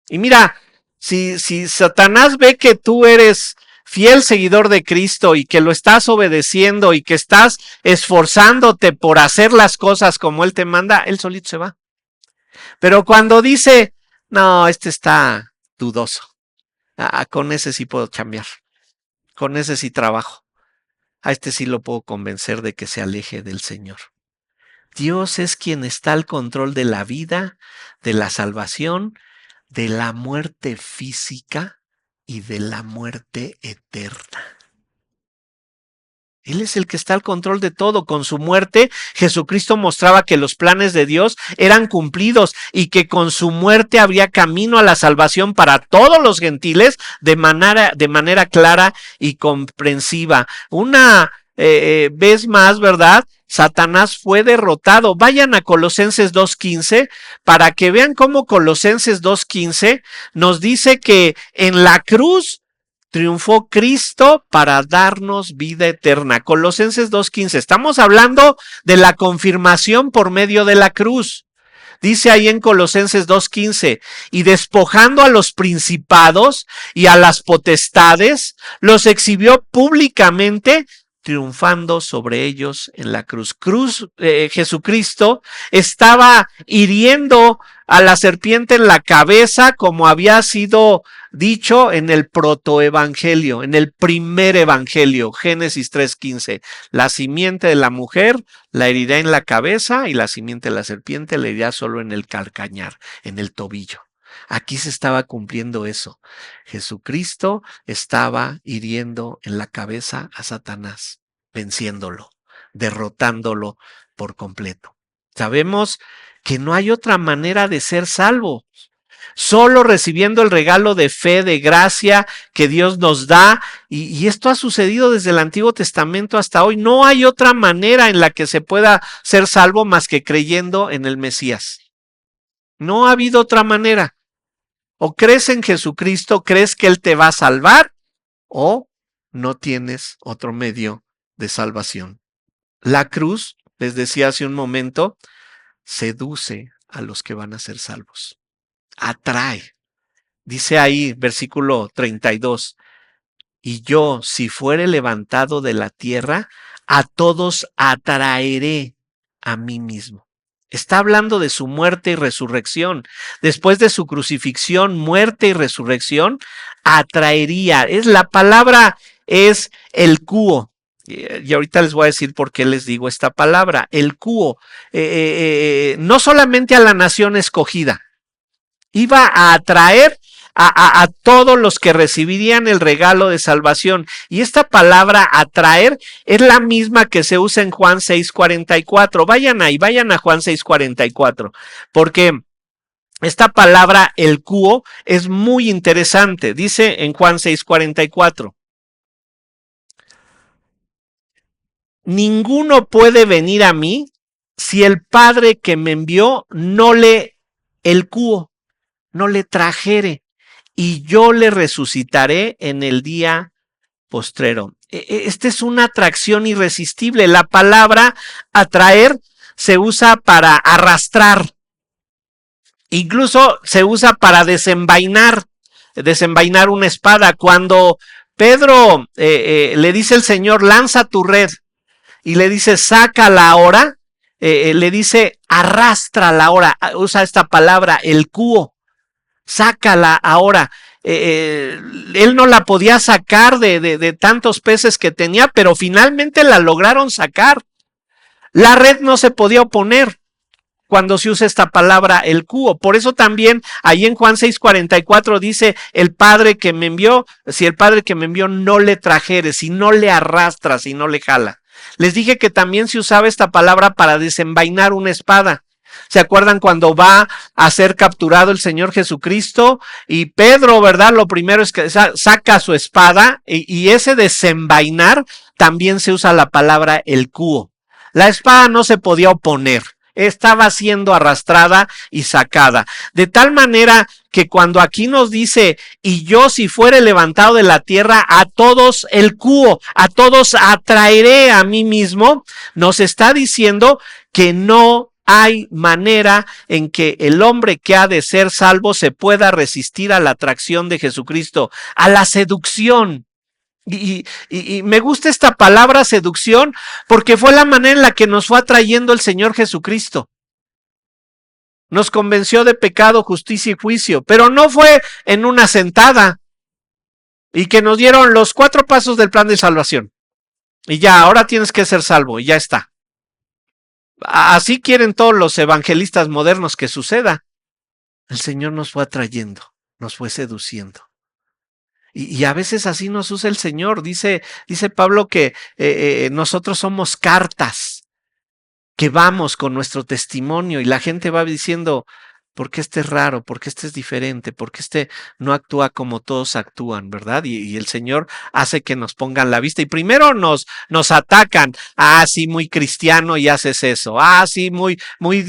Y mira, si Satanás ve que tú eres fiel seguidor de Cristo y que lo estás obedeciendo y que estás esforzándote por hacer las cosas como Él te manda, Él solito se va. Pero cuando dice, no, este está dudoso, con ese sí puedo chambear, con ese sí trabajo. A este sí lo puedo convencer de que se aleje del Señor. Dios es quien está al control de la vida, de la salvación, de la muerte física y de la muerte eterna. Él es el que está al control de todo. Con su muerte, Jesucristo mostraba que los planes de Dios eran cumplidos y que con su muerte habría camino a la salvación para todos los gentiles de manera clara y comprensiva. Una vez más, ¿verdad? Satanás fue derrotado. Vayan a Colosenses 2:15 para que vean cómo Colosenses 2:15 nos dice que en la cruz triunfó Cristo para darnos vida eterna. Colosenses 2:15. Estamos hablando de la confirmación por medio de la cruz. Dice ahí en Colosenses 2:15, y despojando a los principados y a las potestades, los exhibió públicamente, triunfando sobre ellos en la cruz. Jesucristo estaba hiriendo a la serpiente en la cabeza, como había sido dicho en el protoevangelio, en el primer evangelio, Génesis 3:15. La simiente de la mujer la herirá en la cabeza y la simiente de la serpiente la herirá solo en el calcañar, en el tobillo. Aquí se estaba cumpliendo eso. Jesucristo estaba hiriendo en la cabeza a Satanás, venciéndolo, derrotándolo por completo. Sabemos que no hay otra manera de ser salvo. Solo recibiendo el regalo de fe, de gracia que Dios nos da, y esto ha sucedido desde el Antiguo Testamento hasta hoy. No hay otra manera en la que se pueda ser salvo más que creyendo en el Mesías. No ha habido otra manera. O crees en Jesucristo, crees que Él te va a salvar, o no tienes otro medio de salvación. La cruz, les decía hace un momento, seduce a los que van a ser salvos. Atrae. Dice ahí, versículo 32, y yo, si fuere levantado de la tierra, a todos atraeré a mí mismo. Está hablando de su muerte y resurrección. Después de su crucifixión, muerte y resurrección, atraería. La palabra es el cuo. Y ahorita les voy a decir por qué les digo esta palabra. El cuo. No solamente a la nación escogida. Iba a atraer a todos los que recibirían el regalo de salvación. Y esta palabra atraer es la misma que se usa en Juan 6:44. Vayan ahí, vayan a Juan 6:44, porque esta palabra, el cuo, es muy interesante. Dice en Juan 6:44. Ninguno puede venir a mí si el Padre que me envió el cuo, no le trajere, y yo le resucitaré en el día postrero. Esta es una atracción irresistible. La palabra atraer se usa para arrastrar. Incluso se usa para desenvainar una espada. Cuando Pedro le dice el Señor, lanza tu red, y le dice, sácala ahora, le dice, arrástrala ahora. Usa esta palabra, el cuo. Sácala ahora. Él no la podía sacar de tantos peces que tenía, pero finalmente la lograron sacar. La red no se podía oponer. cuando se usa esta palabra el cuo. Por eso también ahí en Juan 6:44 dice, el Padre que me envió, si el Padre que me envió no le trajere, si no le arrastra, si no le jala. Les dije que también se usaba esta palabra para desenvainar una espada. ¿Se acuerdan cuando va a ser capturado el Señor Jesucristo? Y Pedro, ¿verdad? Lo primero es que saca su espada y ese desenvainar también se usa la palabra el cuo. La espada no se podía oponer, estaba siendo arrastrada y sacada. De tal manera que cuando aquí nos dice, y yo si fuere levantado de la tierra, a todos el cuo, a todos atraeré a mí mismo, nos está diciendo que no hay manera en que el hombre que ha de ser salvo se pueda resistir a la atracción de Jesucristo, a la seducción. Y me gusta esta palabra seducción porque fue la manera en la que nos fue atrayendo el Señor Jesucristo. Nos convenció de pecado, justicia y juicio, pero no fue en una sentada y que nos dieron los 4 pasos del plan de salvación. Y ya, ahora tienes que ser salvo y ya está. Así quieren todos los evangelistas modernos que suceda. El Señor nos fue atrayendo, nos fue seduciendo. Y a veces así nos usa el Señor. Dice Pablo que nosotros somos cartas que vamos con nuestro testimonio y la gente va diciendo, ¿por qué este es raro? ¿Por qué este es diferente? ¿Por qué este no actúa como todos actúan? ¿Verdad? Y el Señor hace que nos pongan la vista y primero nos atacan. Ah, sí, muy cristiano y haces eso. Ah, sí, muy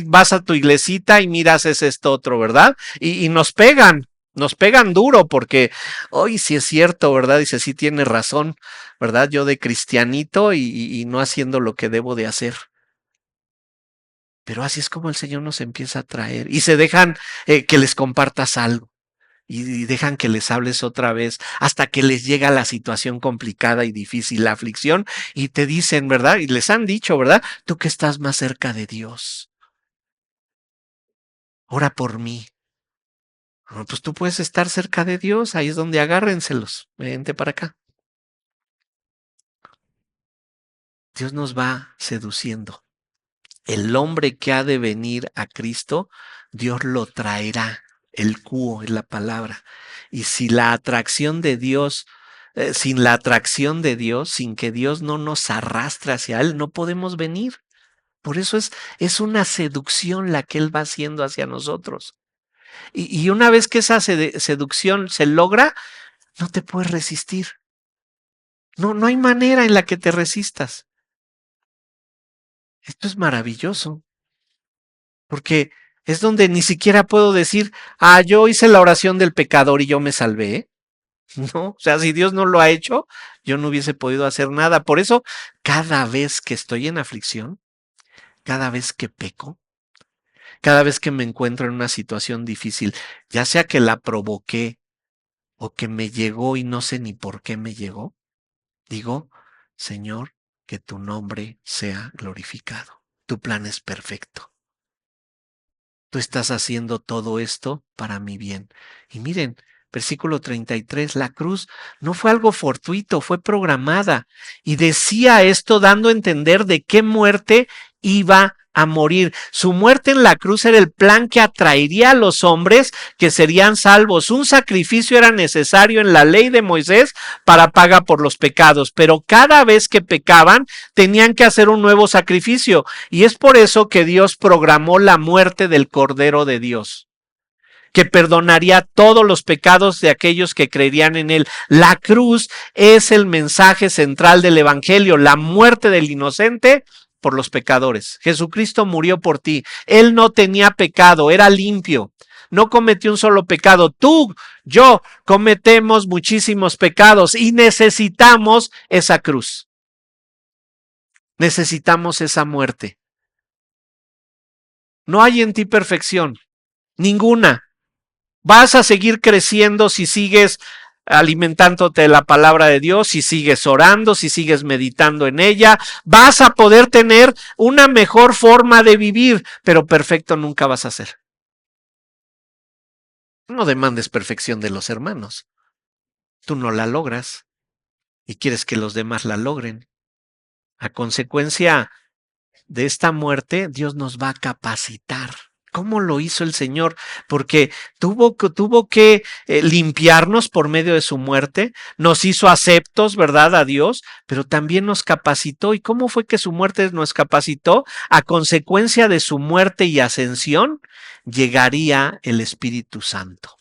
vas a tu iglesita y miras haces esto otro, ¿verdad? Y nos pegan. Nos pegan duro porque hoy sí es cierto, ¿verdad? Dice, sí tiene razón, ¿verdad? Yo de cristianito y no haciendo lo que debo de hacer. Pero así es como el Señor nos empieza a traer y se dejan que les compartas algo y dejan que les hables otra vez hasta que les llega la situación complicada y difícil, la aflicción y te dicen, ¿verdad? Y les han dicho, ¿verdad? Tú que estás más cerca de Dios, ora por mí. No, pues tú puedes estar cerca de Dios, ahí es donde agárrenselos. Vente para acá. Dios nos va seduciendo. El hombre que ha de venir a Cristo, Dios lo traerá. El cuo es la palabra. Y si la atracción de Dios, sin la atracción de Dios, sin que Dios no nos arrastre hacia Él, no podemos venir. Por eso es una seducción la que Él va haciendo hacia nosotros. Y una vez que esa seducción se logra, no te puedes resistir. No hay manera en la que te resistas. Esto es maravilloso. Porque es donde ni siquiera puedo decir, ah, yo hice la oración del pecador y yo me salvé. No, o sea, si Dios no lo ha hecho, yo no hubiese podido hacer nada. Por eso, cada vez que estoy en aflicción, cada vez que peco, cada vez que me encuentro en una situación difícil, ya sea que la provoqué o que me llegó y no sé ni por qué me llegó, digo, Señor, que tu nombre sea glorificado. Tu plan es perfecto. Tú estás haciendo todo esto para mi bien. Y miren, versículo 33, la cruz no fue algo fortuito, fue programada. Y decía esto dando a entender de qué muerte iba a morir. Su muerte en la cruz era el plan que atraería a los hombres que serían salvos. Un sacrificio era necesario en la ley de Moisés para paga por los pecados, pero cada vez que pecaban tenían que hacer un nuevo sacrificio. Y es por eso que Dios programó la muerte del Cordero de Dios, que perdonaría todos los pecados de aquellos que creerían en él. La cruz es el mensaje central del evangelio, la muerte del inocente por los pecadores. Jesucristo murió por ti. Él no tenía pecado, era limpio. No cometió un solo pecado. Tú, yo, cometemos muchísimos pecados y necesitamos esa cruz. Necesitamos esa muerte. No hay en ti perfección, ninguna. Vas a seguir creciendo si sigues alimentándote de la palabra de Dios, si sigues orando, si sigues meditando en ella. Vas a poder tener una mejor forma de vivir, pero perfecto nunca vas a ser. No demandes perfección de los hermanos. Tú no la logras y quieres que los demás la logren. A consecuencia, de esta muerte, Dios nos va a capacitar. ¿Cómo lo hizo el Señor? Porque tuvo que limpiarnos por medio de su muerte, nos hizo aceptos, ¿verdad?, a Dios, pero también nos capacitó. ¿Y cómo fue que su muerte nos capacitó? A consecuencia de su muerte y ascensión, llegaría el Espíritu Santo.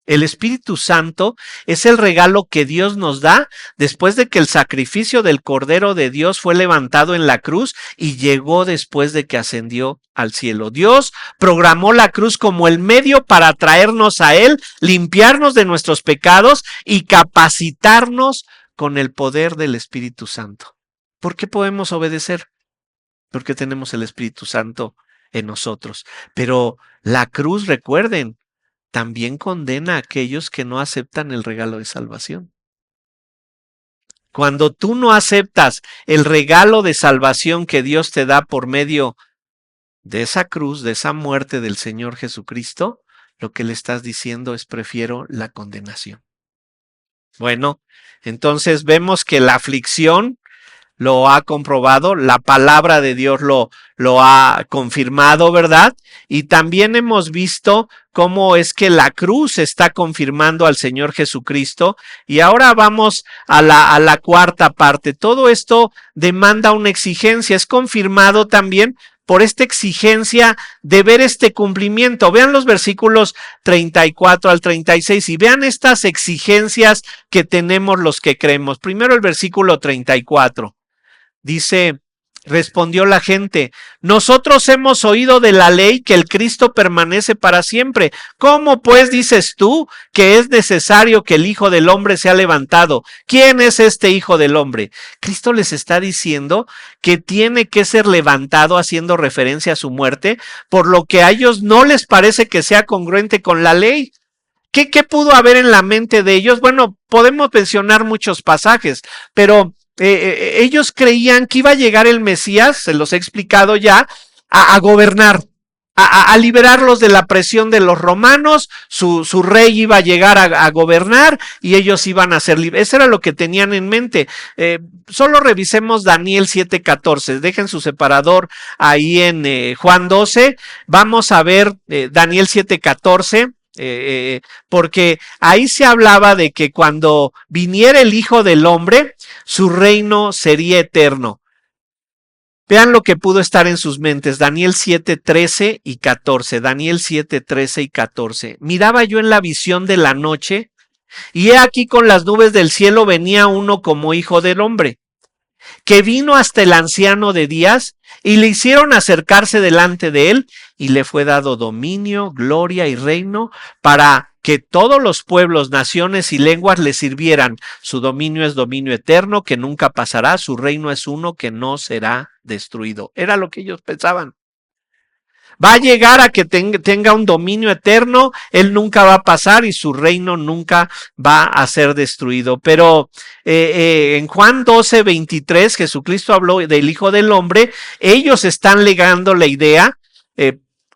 El Espíritu Santo es el regalo que Dios nos da después de que el sacrificio del Cordero de Dios fue levantado en la cruz y llegó después de que ascendió al cielo. Dios programó la cruz como el medio para traernos a Él, limpiarnos de nuestros pecados y capacitarnos con el poder del Espíritu Santo. ¿Por qué podemos obedecer? Porque tenemos el Espíritu Santo en nosotros. Pero la cruz, recuerden, también condena a aquellos que no aceptan el regalo de salvación. Cuando tú no aceptas el regalo de salvación que Dios te da por medio de esa cruz, de esa muerte del Señor Jesucristo, lo que le estás diciendo es prefiero la condenación. Bueno, entonces vemos que la aflicción lo ha comprobado, la palabra de Dios lo ha confirmado, ¿verdad? Y también hemos visto cómo es que la cruz está confirmando al Señor Jesucristo. Y ahora vamos a la cuarta parte. Todo esto demanda una exigencia, es confirmado también por esta exigencia de ver este cumplimiento. Vean los versículos 34 al 36 y vean estas exigencias que tenemos los que creemos. Primero el versículo 34. Dice, respondió la gente, nosotros hemos oído de la ley que el Cristo permanece para siempre. ¿Cómo pues dices tú que es necesario que el Hijo del Hombre sea levantado? ¿Quién es este Hijo del Hombre? Cristo les está diciendo que tiene que ser levantado, haciendo referencia a su muerte, por lo que a ellos no les parece que sea congruente con la ley. ¿Qué pudo haber en la mente de ellos? Bueno, podemos mencionar muchos pasajes, pero ellos creían que iba a llegar el Mesías, se los he explicado ya, a gobernar, a liberarlos de la presión de los romanos, su rey iba a llegar a gobernar y ellos iban a ser libres. Eso era lo que tenían en mente. Solo revisemos Daniel 7:14, dejen su separador ahí en Juan 12, vamos a ver Daniel 7:14. Porque ahí se hablaba de que cuando viniera el Hijo del Hombre, su reino sería eterno. Vean lo que pudo estar en sus mentes. Daniel 7:13 y 14. Daniel 7:13 y 14. Miraba yo en la visión de la noche, y he aquí con las nubes del cielo venía uno como hijo del hombre, que vino hasta el anciano de días, y le hicieron acercarse delante de él, y le fue dado dominio, gloria y reino, para que todos los pueblos, naciones y lenguas le sirvieran. Su dominio es dominio eterno, que nunca pasará, su reino es uno que no será destruido. Era lo que ellos pensaban. Va a llegar a que tenga un dominio eterno, él nunca va a pasar y su reino nunca va a ser destruido. Pero en Juan 12:23, Jesucristo habló del Hijo del Hombre, ellos están legando la idea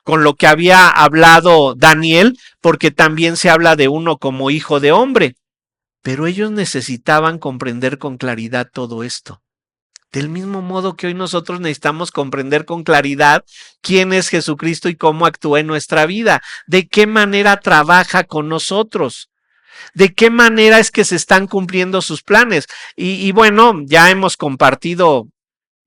con lo que había hablado Daniel, porque también se habla de uno como hijo de hombre. Pero ellos necesitaban comprender con claridad todo esto. Del mismo modo que hoy nosotros necesitamos comprender con claridad quién es Jesucristo y cómo actúa en nuestra vida, de qué manera trabaja con nosotros, de qué manera es que se están cumpliendo sus planes. Y bueno, ya hemos compartido,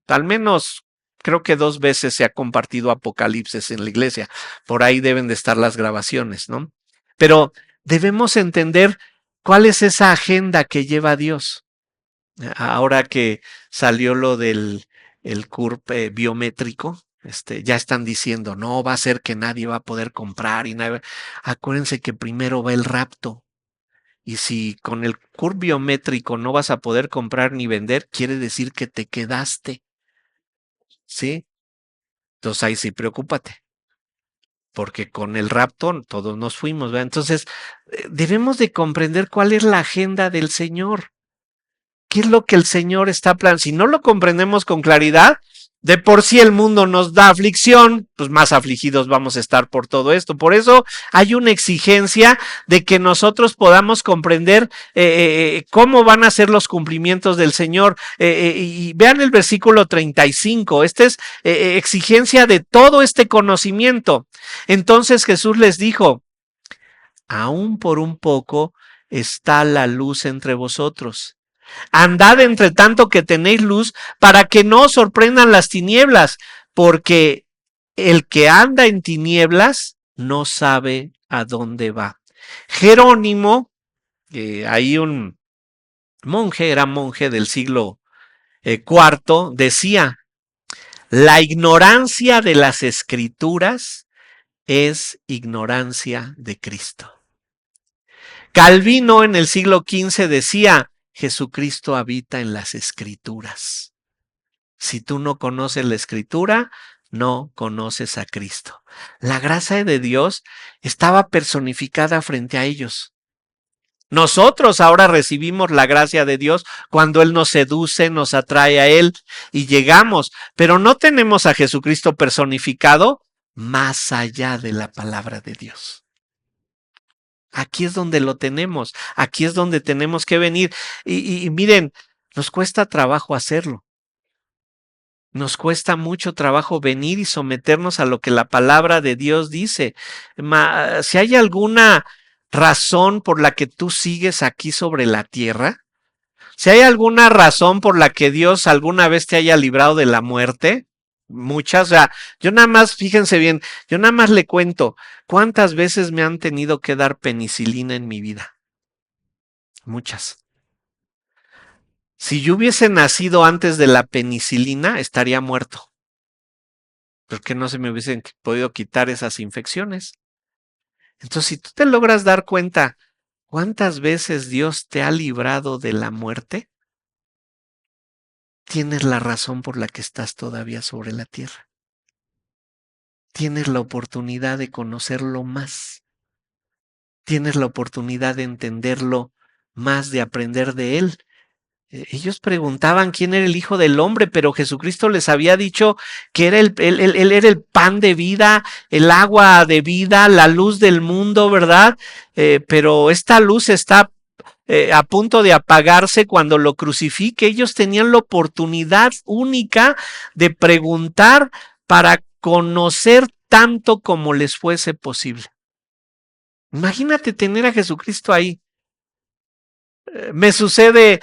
al menos creo que 2 veces se ha compartido Apocalipsis en la iglesia, por ahí deben de estar las grabaciones, ¿no? Pero debemos entender cuál es esa agenda que lleva Dios. Ahora que salió lo del CURP biométrico, ya están diciendo, no, va a ser que nadie va a poder comprar y nada. Acuérdense que primero va el rapto. Y si con el CURP biométrico no vas a poder comprar ni vender, quiere decir que te quedaste. ¿Sí? Entonces ahí sí, preocúpate. Porque con el rapto todos nos fuimos, ¿verdad? Entonces, debemos de comprender cuál es la agenda del Señor. ¿Qué es lo que el Señor está planeando? Si no lo comprendemos con claridad, De por sí el mundo nos da aflicción, pues más afligidos vamos a estar por todo esto. Por eso hay una exigencia de que nosotros podamos comprender cómo van a ser los cumplimientos del Señor. Y vean el versículo 35, esta es exigencia de todo este conocimiento. Entonces Jesús les dijo, aún por un poco está la luz entre vosotros. Andad entre tanto que tenéis luz, para que no os sorprendan las tinieblas, porque el que anda en tinieblas no sabe a dónde va. Jerónimo, ahí un monje, era monje del siglo IV, decía, la ignorancia de las escrituras es ignorancia de Cristo. Calvino en el siglo XV decía, Jesucristo habita en las escrituras. Si tú no conoces la escritura, no conoces a Cristo. La gracia de Dios estaba personificada frente a ellos. Nosotros ahora recibimos la gracia de Dios cuando Él nos seduce, nos atrae a Él y llegamos, pero no tenemos a Jesucristo personificado más allá de la palabra de Dios. Aquí es donde lo tenemos, aquí es donde tenemos que venir. Y miren, nos cuesta trabajo hacerlo. Nos cuesta mucho trabajo venir y someternos a lo que la palabra de Dios dice. Si hay alguna razón por la que tú sigues aquí sobre la tierra, si hay alguna razón por la que Dios alguna vez te haya librado de la muerte, muchas, o sea, yo nada más, fíjense bien, yo nada más le cuento cuántas veces me han tenido que dar penicilina en mi vida. Muchas. Si yo hubiese nacido antes de la penicilina, estaría muerto. Porque no se me hubiesen podido quitar esas infecciones. Entonces, si tú te logras dar cuenta cuántas veces Dios te ha librado de la muerte, tienes la razón por la que estás todavía sobre la tierra. Tienes la oportunidad de conocerlo más. Tienes la oportunidad de entenderlo más, de aprender de él. Ellos preguntaban quién era el Hijo del Hombre, pero Jesucristo les había dicho que era él era el pan de vida, el agua de vida, la luz del mundo, ¿verdad? Pero esta luz está a punto de apagarse cuando lo crucifique. Ellos tenían la oportunidad única de preguntar para conocer tanto como les fuese posible. Imagínate tener a Jesucristo ahí. Me sucede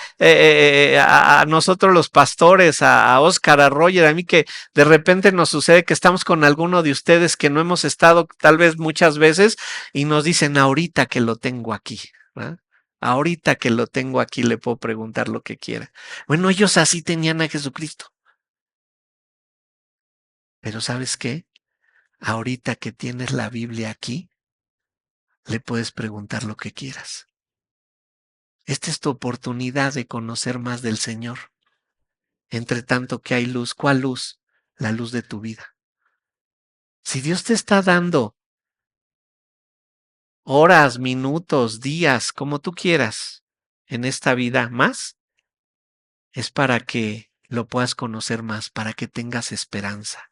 a nosotros los pastores, a Oscar, a Roger, a mí que de repente nos sucede que estamos con alguno de ustedes que no hemos estado tal vez muchas veces y nos dicen ahorita que lo tengo aquí, ¿verdad? Ahorita que lo tengo aquí le puedo preguntar lo que quiera. Bueno, ellos así tenían a Jesucristo. Pero ¿sabes qué? Ahorita que tienes la Biblia aquí, le puedes preguntar lo que quieras. Esta es tu oportunidad de conocer más del Señor. Entre tanto que hay luz, ¿cuál luz? La luz de tu vida. Si Dios te está dando horas, minutos, días, como tú quieras, en esta vida más, es para que lo puedas conocer más, para que tengas esperanza.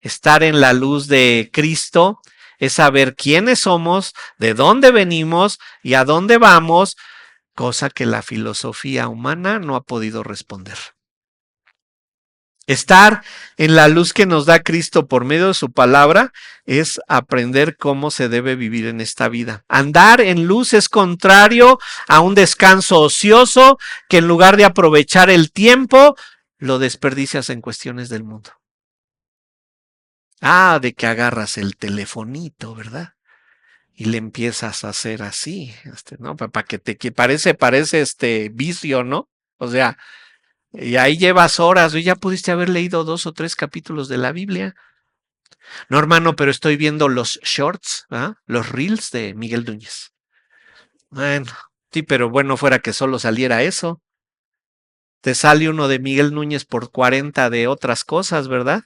Estar en la luz de Cristo es saber quiénes somos, de dónde venimos y a dónde vamos, cosa que la filosofía humana no ha podido responder. Estar en la luz que nos da Cristo por medio de su palabra es aprender cómo se debe vivir en esta vida. Andar en luz es contrario a un descanso ocioso que en lugar de aprovechar el tiempo, lo desperdicias en cuestiones del mundo. De que agarras el telefonito, ¿verdad? Y le empiezas a hacer así, ¿no? Para que te parece vicio, ¿no? O sea, y ahí llevas horas, y ya pudiste haber leído 2 o 3 capítulos de la Biblia. No, hermano, pero estoy viendo los shorts, los reels de Miguel Núñez. Bueno, sí, pero bueno, fuera que solo saliera eso. Te sale uno de Miguel Núñez por 40 de otras cosas, ¿verdad?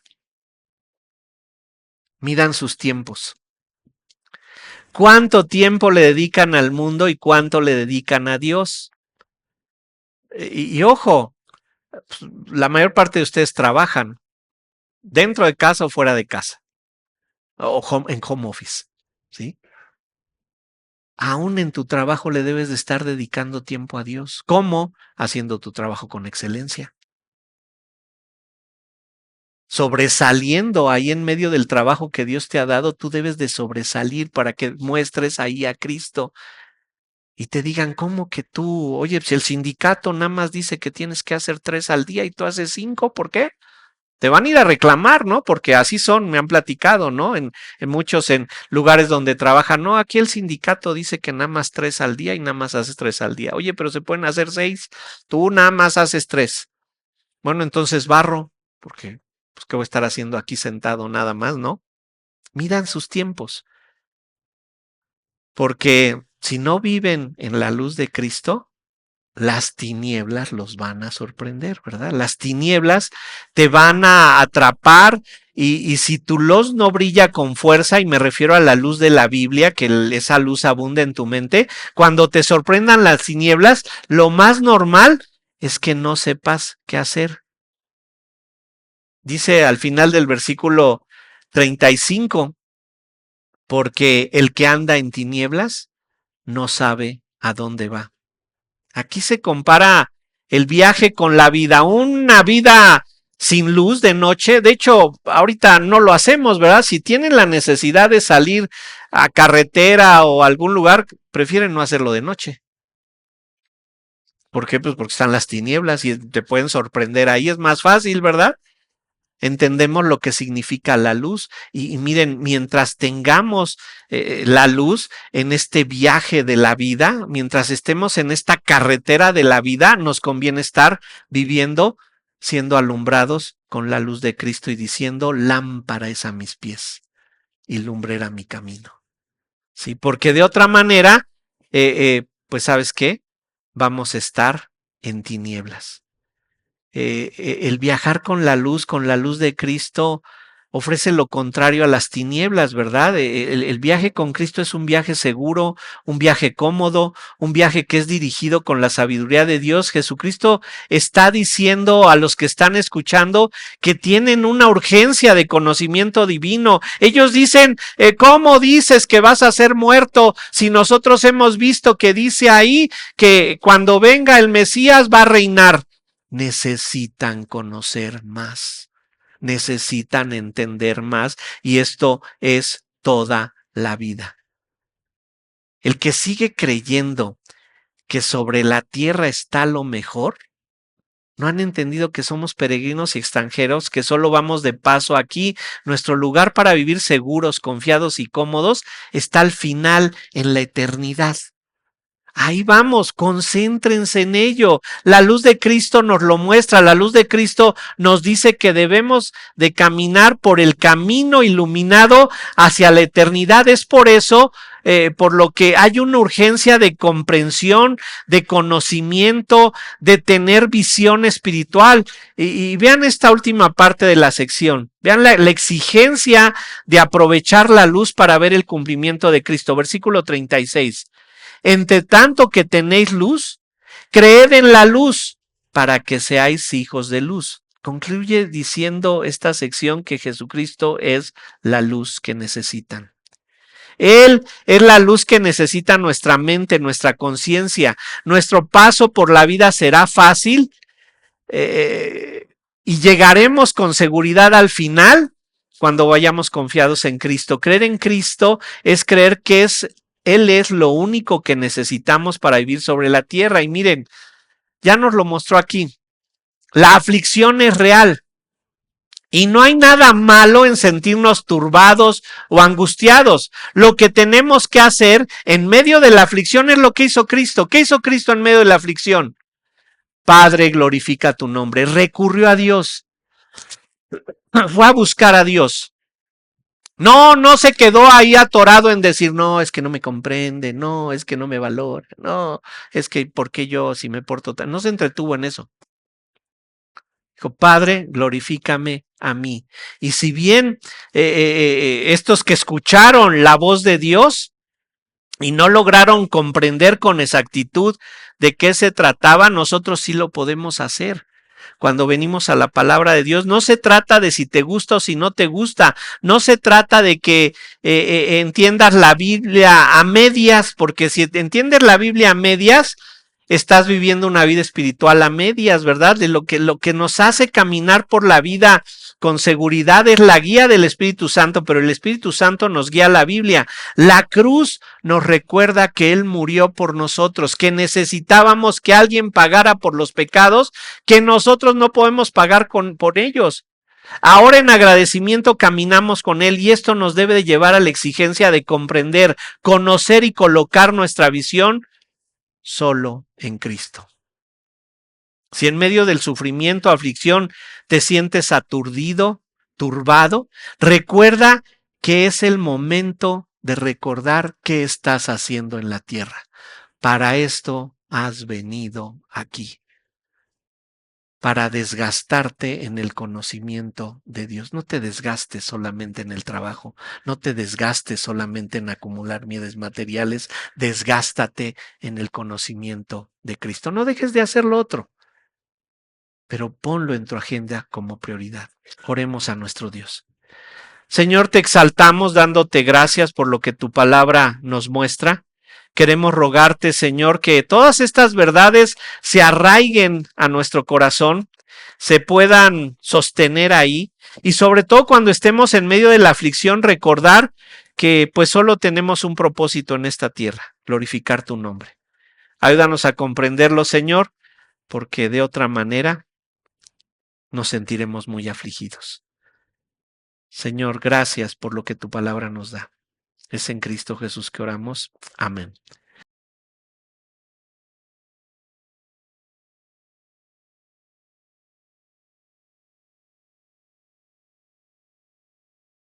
Midan sus tiempos. ¿Cuánto tiempo le dedican al mundo y cuánto le dedican a Dios? Y ojo, Pues, la mayor parte de ustedes trabajan dentro de casa o fuera de casa, o en home office, ¿sí? Aún en tu trabajo le debes de estar dedicando tiempo a Dios. ¿Cómo? Haciendo tu trabajo con excelencia. Sobresaliendo ahí en medio del trabajo que Dios te ha dado, tú debes de sobresalir para que muestres ahí a Cristo y te digan, ¿cómo que tú? Oye, si el sindicato nada más dice que tienes que hacer 3 al día y tú haces 5, ¿por qué? Te van a ir a reclamar, ¿no? Porque así son, me han platicado, ¿no? En muchos en lugares donde trabajan, no, aquí el sindicato dice que nada más 3 al día y nada más haces 3 al día. Oye, pero se pueden hacer 6, tú nada más haces 3. Bueno, entonces barro, porque pues qué voy a estar haciendo aquí sentado nada más, ¿no? Midan sus tiempos, porque si no viven en la luz de Cristo, las tinieblas los van a sorprender, ¿verdad? Las tinieblas te van a atrapar y si tu luz no brilla con fuerza, y me refiero a la luz de la Biblia, que esa luz abunda en tu mente, cuando te sorprendan las tinieblas, lo más normal es que no sepas qué hacer. Dice al final del versículo 35, porque el que anda en tinieblas no sabe a dónde va. Aquí se compara el viaje con la vida, una vida sin luz de noche. De hecho, ahorita no lo hacemos, ¿verdad? Si tienen la necesidad de salir a carretera o a algún lugar, prefieren no hacerlo de noche. ¿Por qué? Pues porque están las tinieblas y te pueden sorprender ahí. Es más fácil, ¿verdad? Entendemos lo que significa la luz y miren, mientras tengamos la luz en este viaje de la vida, mientras estemos en esta carretera de la vida, nos conviene estar viviendo, siendo alumbrados con la luz de Cristo y diciendo, lámpara es a mis pies y lumbrera mi camino. Sí, porque de otra manera, pues ¿sabes qué? Vamos a estar en tinieblas. El viajar con la luz de Cristo, ofrece lo contrario a las tinieblas, ¿verdad? El viaje con Cristo es un viaje seguro, un viaje cómodo, un viaje que es dirigido con la sabiduría de Dios. Jesucristo está diciendo a los que están escuchando que tienen una urgencia de conocimiento divino. Ellos dicen, ¿cómo dices que vas a ser muerto si nosotros hemos visto que dice ahí que cuando venga el Mesías va a reinar? Necesitan conocer más, necesitan entender más y esto es toda la vida. El que sigue creyendo que sobre la tierra está lo mejor, no han entendido que somos peregrinos y extranjeros, que solo vamos de paso aquí. Nuestro lugar para vivir seguros, confiados y cómodos está al final, en la eternidad. Ahí vamos, concéntrense en ello. La luz de Cristo nos lo muestra, la luz de Cristo nos dice que debemos de caminar por el camino iluminado hacia la eternidad. Es por eso, por lo que hay una urgencia de comprensión, de conocimiento, de tener visión espiritual. Y vean esta última parte de la sección. Vean la exigencia de aprovechar la luz para ver el cumplimiento de Cristo. Versículo 36. Entre tanto que tenéis luz, creed en la luz para que seáis hijos de luz. Concluye diciendo esta sección que Jesucristo es la luz que necesitan. Él es la luz que necesita nuestra mente, nuestra conciencia. Nuestro paso por la vida será fácil y llegaremos con seguridad al final cuando vayamos confiados en Cristo. Creer en Cristo es creer que Él es lo único que necesitamos para vivir sobre la tierra. Y miren, ya nos lo mostró aquí. La aflicción es real. Y no hay nada malo en sentirnos turbados o angustiados. Lo que tenemos que hacer en medio de la aflicción es lo que hizo Cristo. ¿Qué hizo Cristo en medio de la aflicción? Padre, glorifica tu nombre. Recurrió a Dios. Fue a buscar a Dios. No se quedó ahí atorado en decir, no, es que no me comprende, no, es que no me valora, no, es que ¿por qué yo si me porto tan? No se entretuvo en eso. Dijo, Padre, glorifícame a mí. Y si bien estos que escucharon la voz de Dios y no lograron comprender con exactitud de qué se trataba, nosotros sí lo podemos hacer. cuando venimos a la palabra de Dios. No se trata de si te gusta o si no te gusta. No se trata de que entiendas la Biblia a medias, porque si entiendes la Biblia a medias, estás viviendo una vida espiritual a medias, ¿verdad? De lo que nos hace caminar por la vida con seguridad es la guía del Espíritu Santo, pero el Espíritu Santo nos guía a la Biblia. La cruz nos recuerda que Él murió por nosotros, que necesitábamos que alguien pagara por los pecados que nosotros no podemos pagar por ellos. Ahora en agradecimiento caminamos con Él y esto nos debe de llevar a la exigencia de comprender, conocer y colocar nuestra visión solo en Cristo. Si en medio del sufrimiento, aflicción, te sientes aturdido, turbado, recuerda que es el momento de recordar qué estás haciendo en la tierra. Para esto has venido aquí, para desgastarte en el conocimiento de Dios. No te desgastes solamente en el trabajo, no te desgastes solamente en acumular bienes materiales, desgástate en el conocimiento de Cristo. No dejes de hacer lo otro, pero ponlo en tu agenda como prioridad. Oremos a nuestro Dios. Señor, te exaltamos dándote gracias por lo que tu palabra nos muestra. Queremos rogarte, Señor, que todas estas verdades se arraiguen a nuestro corazón, se puedan sostener ahí y sobre todo cuando estemos en medio de la aflicción, recordar que pues solo tenemos un propósito en esta tierra, glorificar tu nombre. Ayúdanos a comprenderlo, Señor, porque de otra manera nos sentiremos muy afligidos. Señor, gracias por lo que tu palabra nos da. Es en Cristo Jesús que oramos. Amén.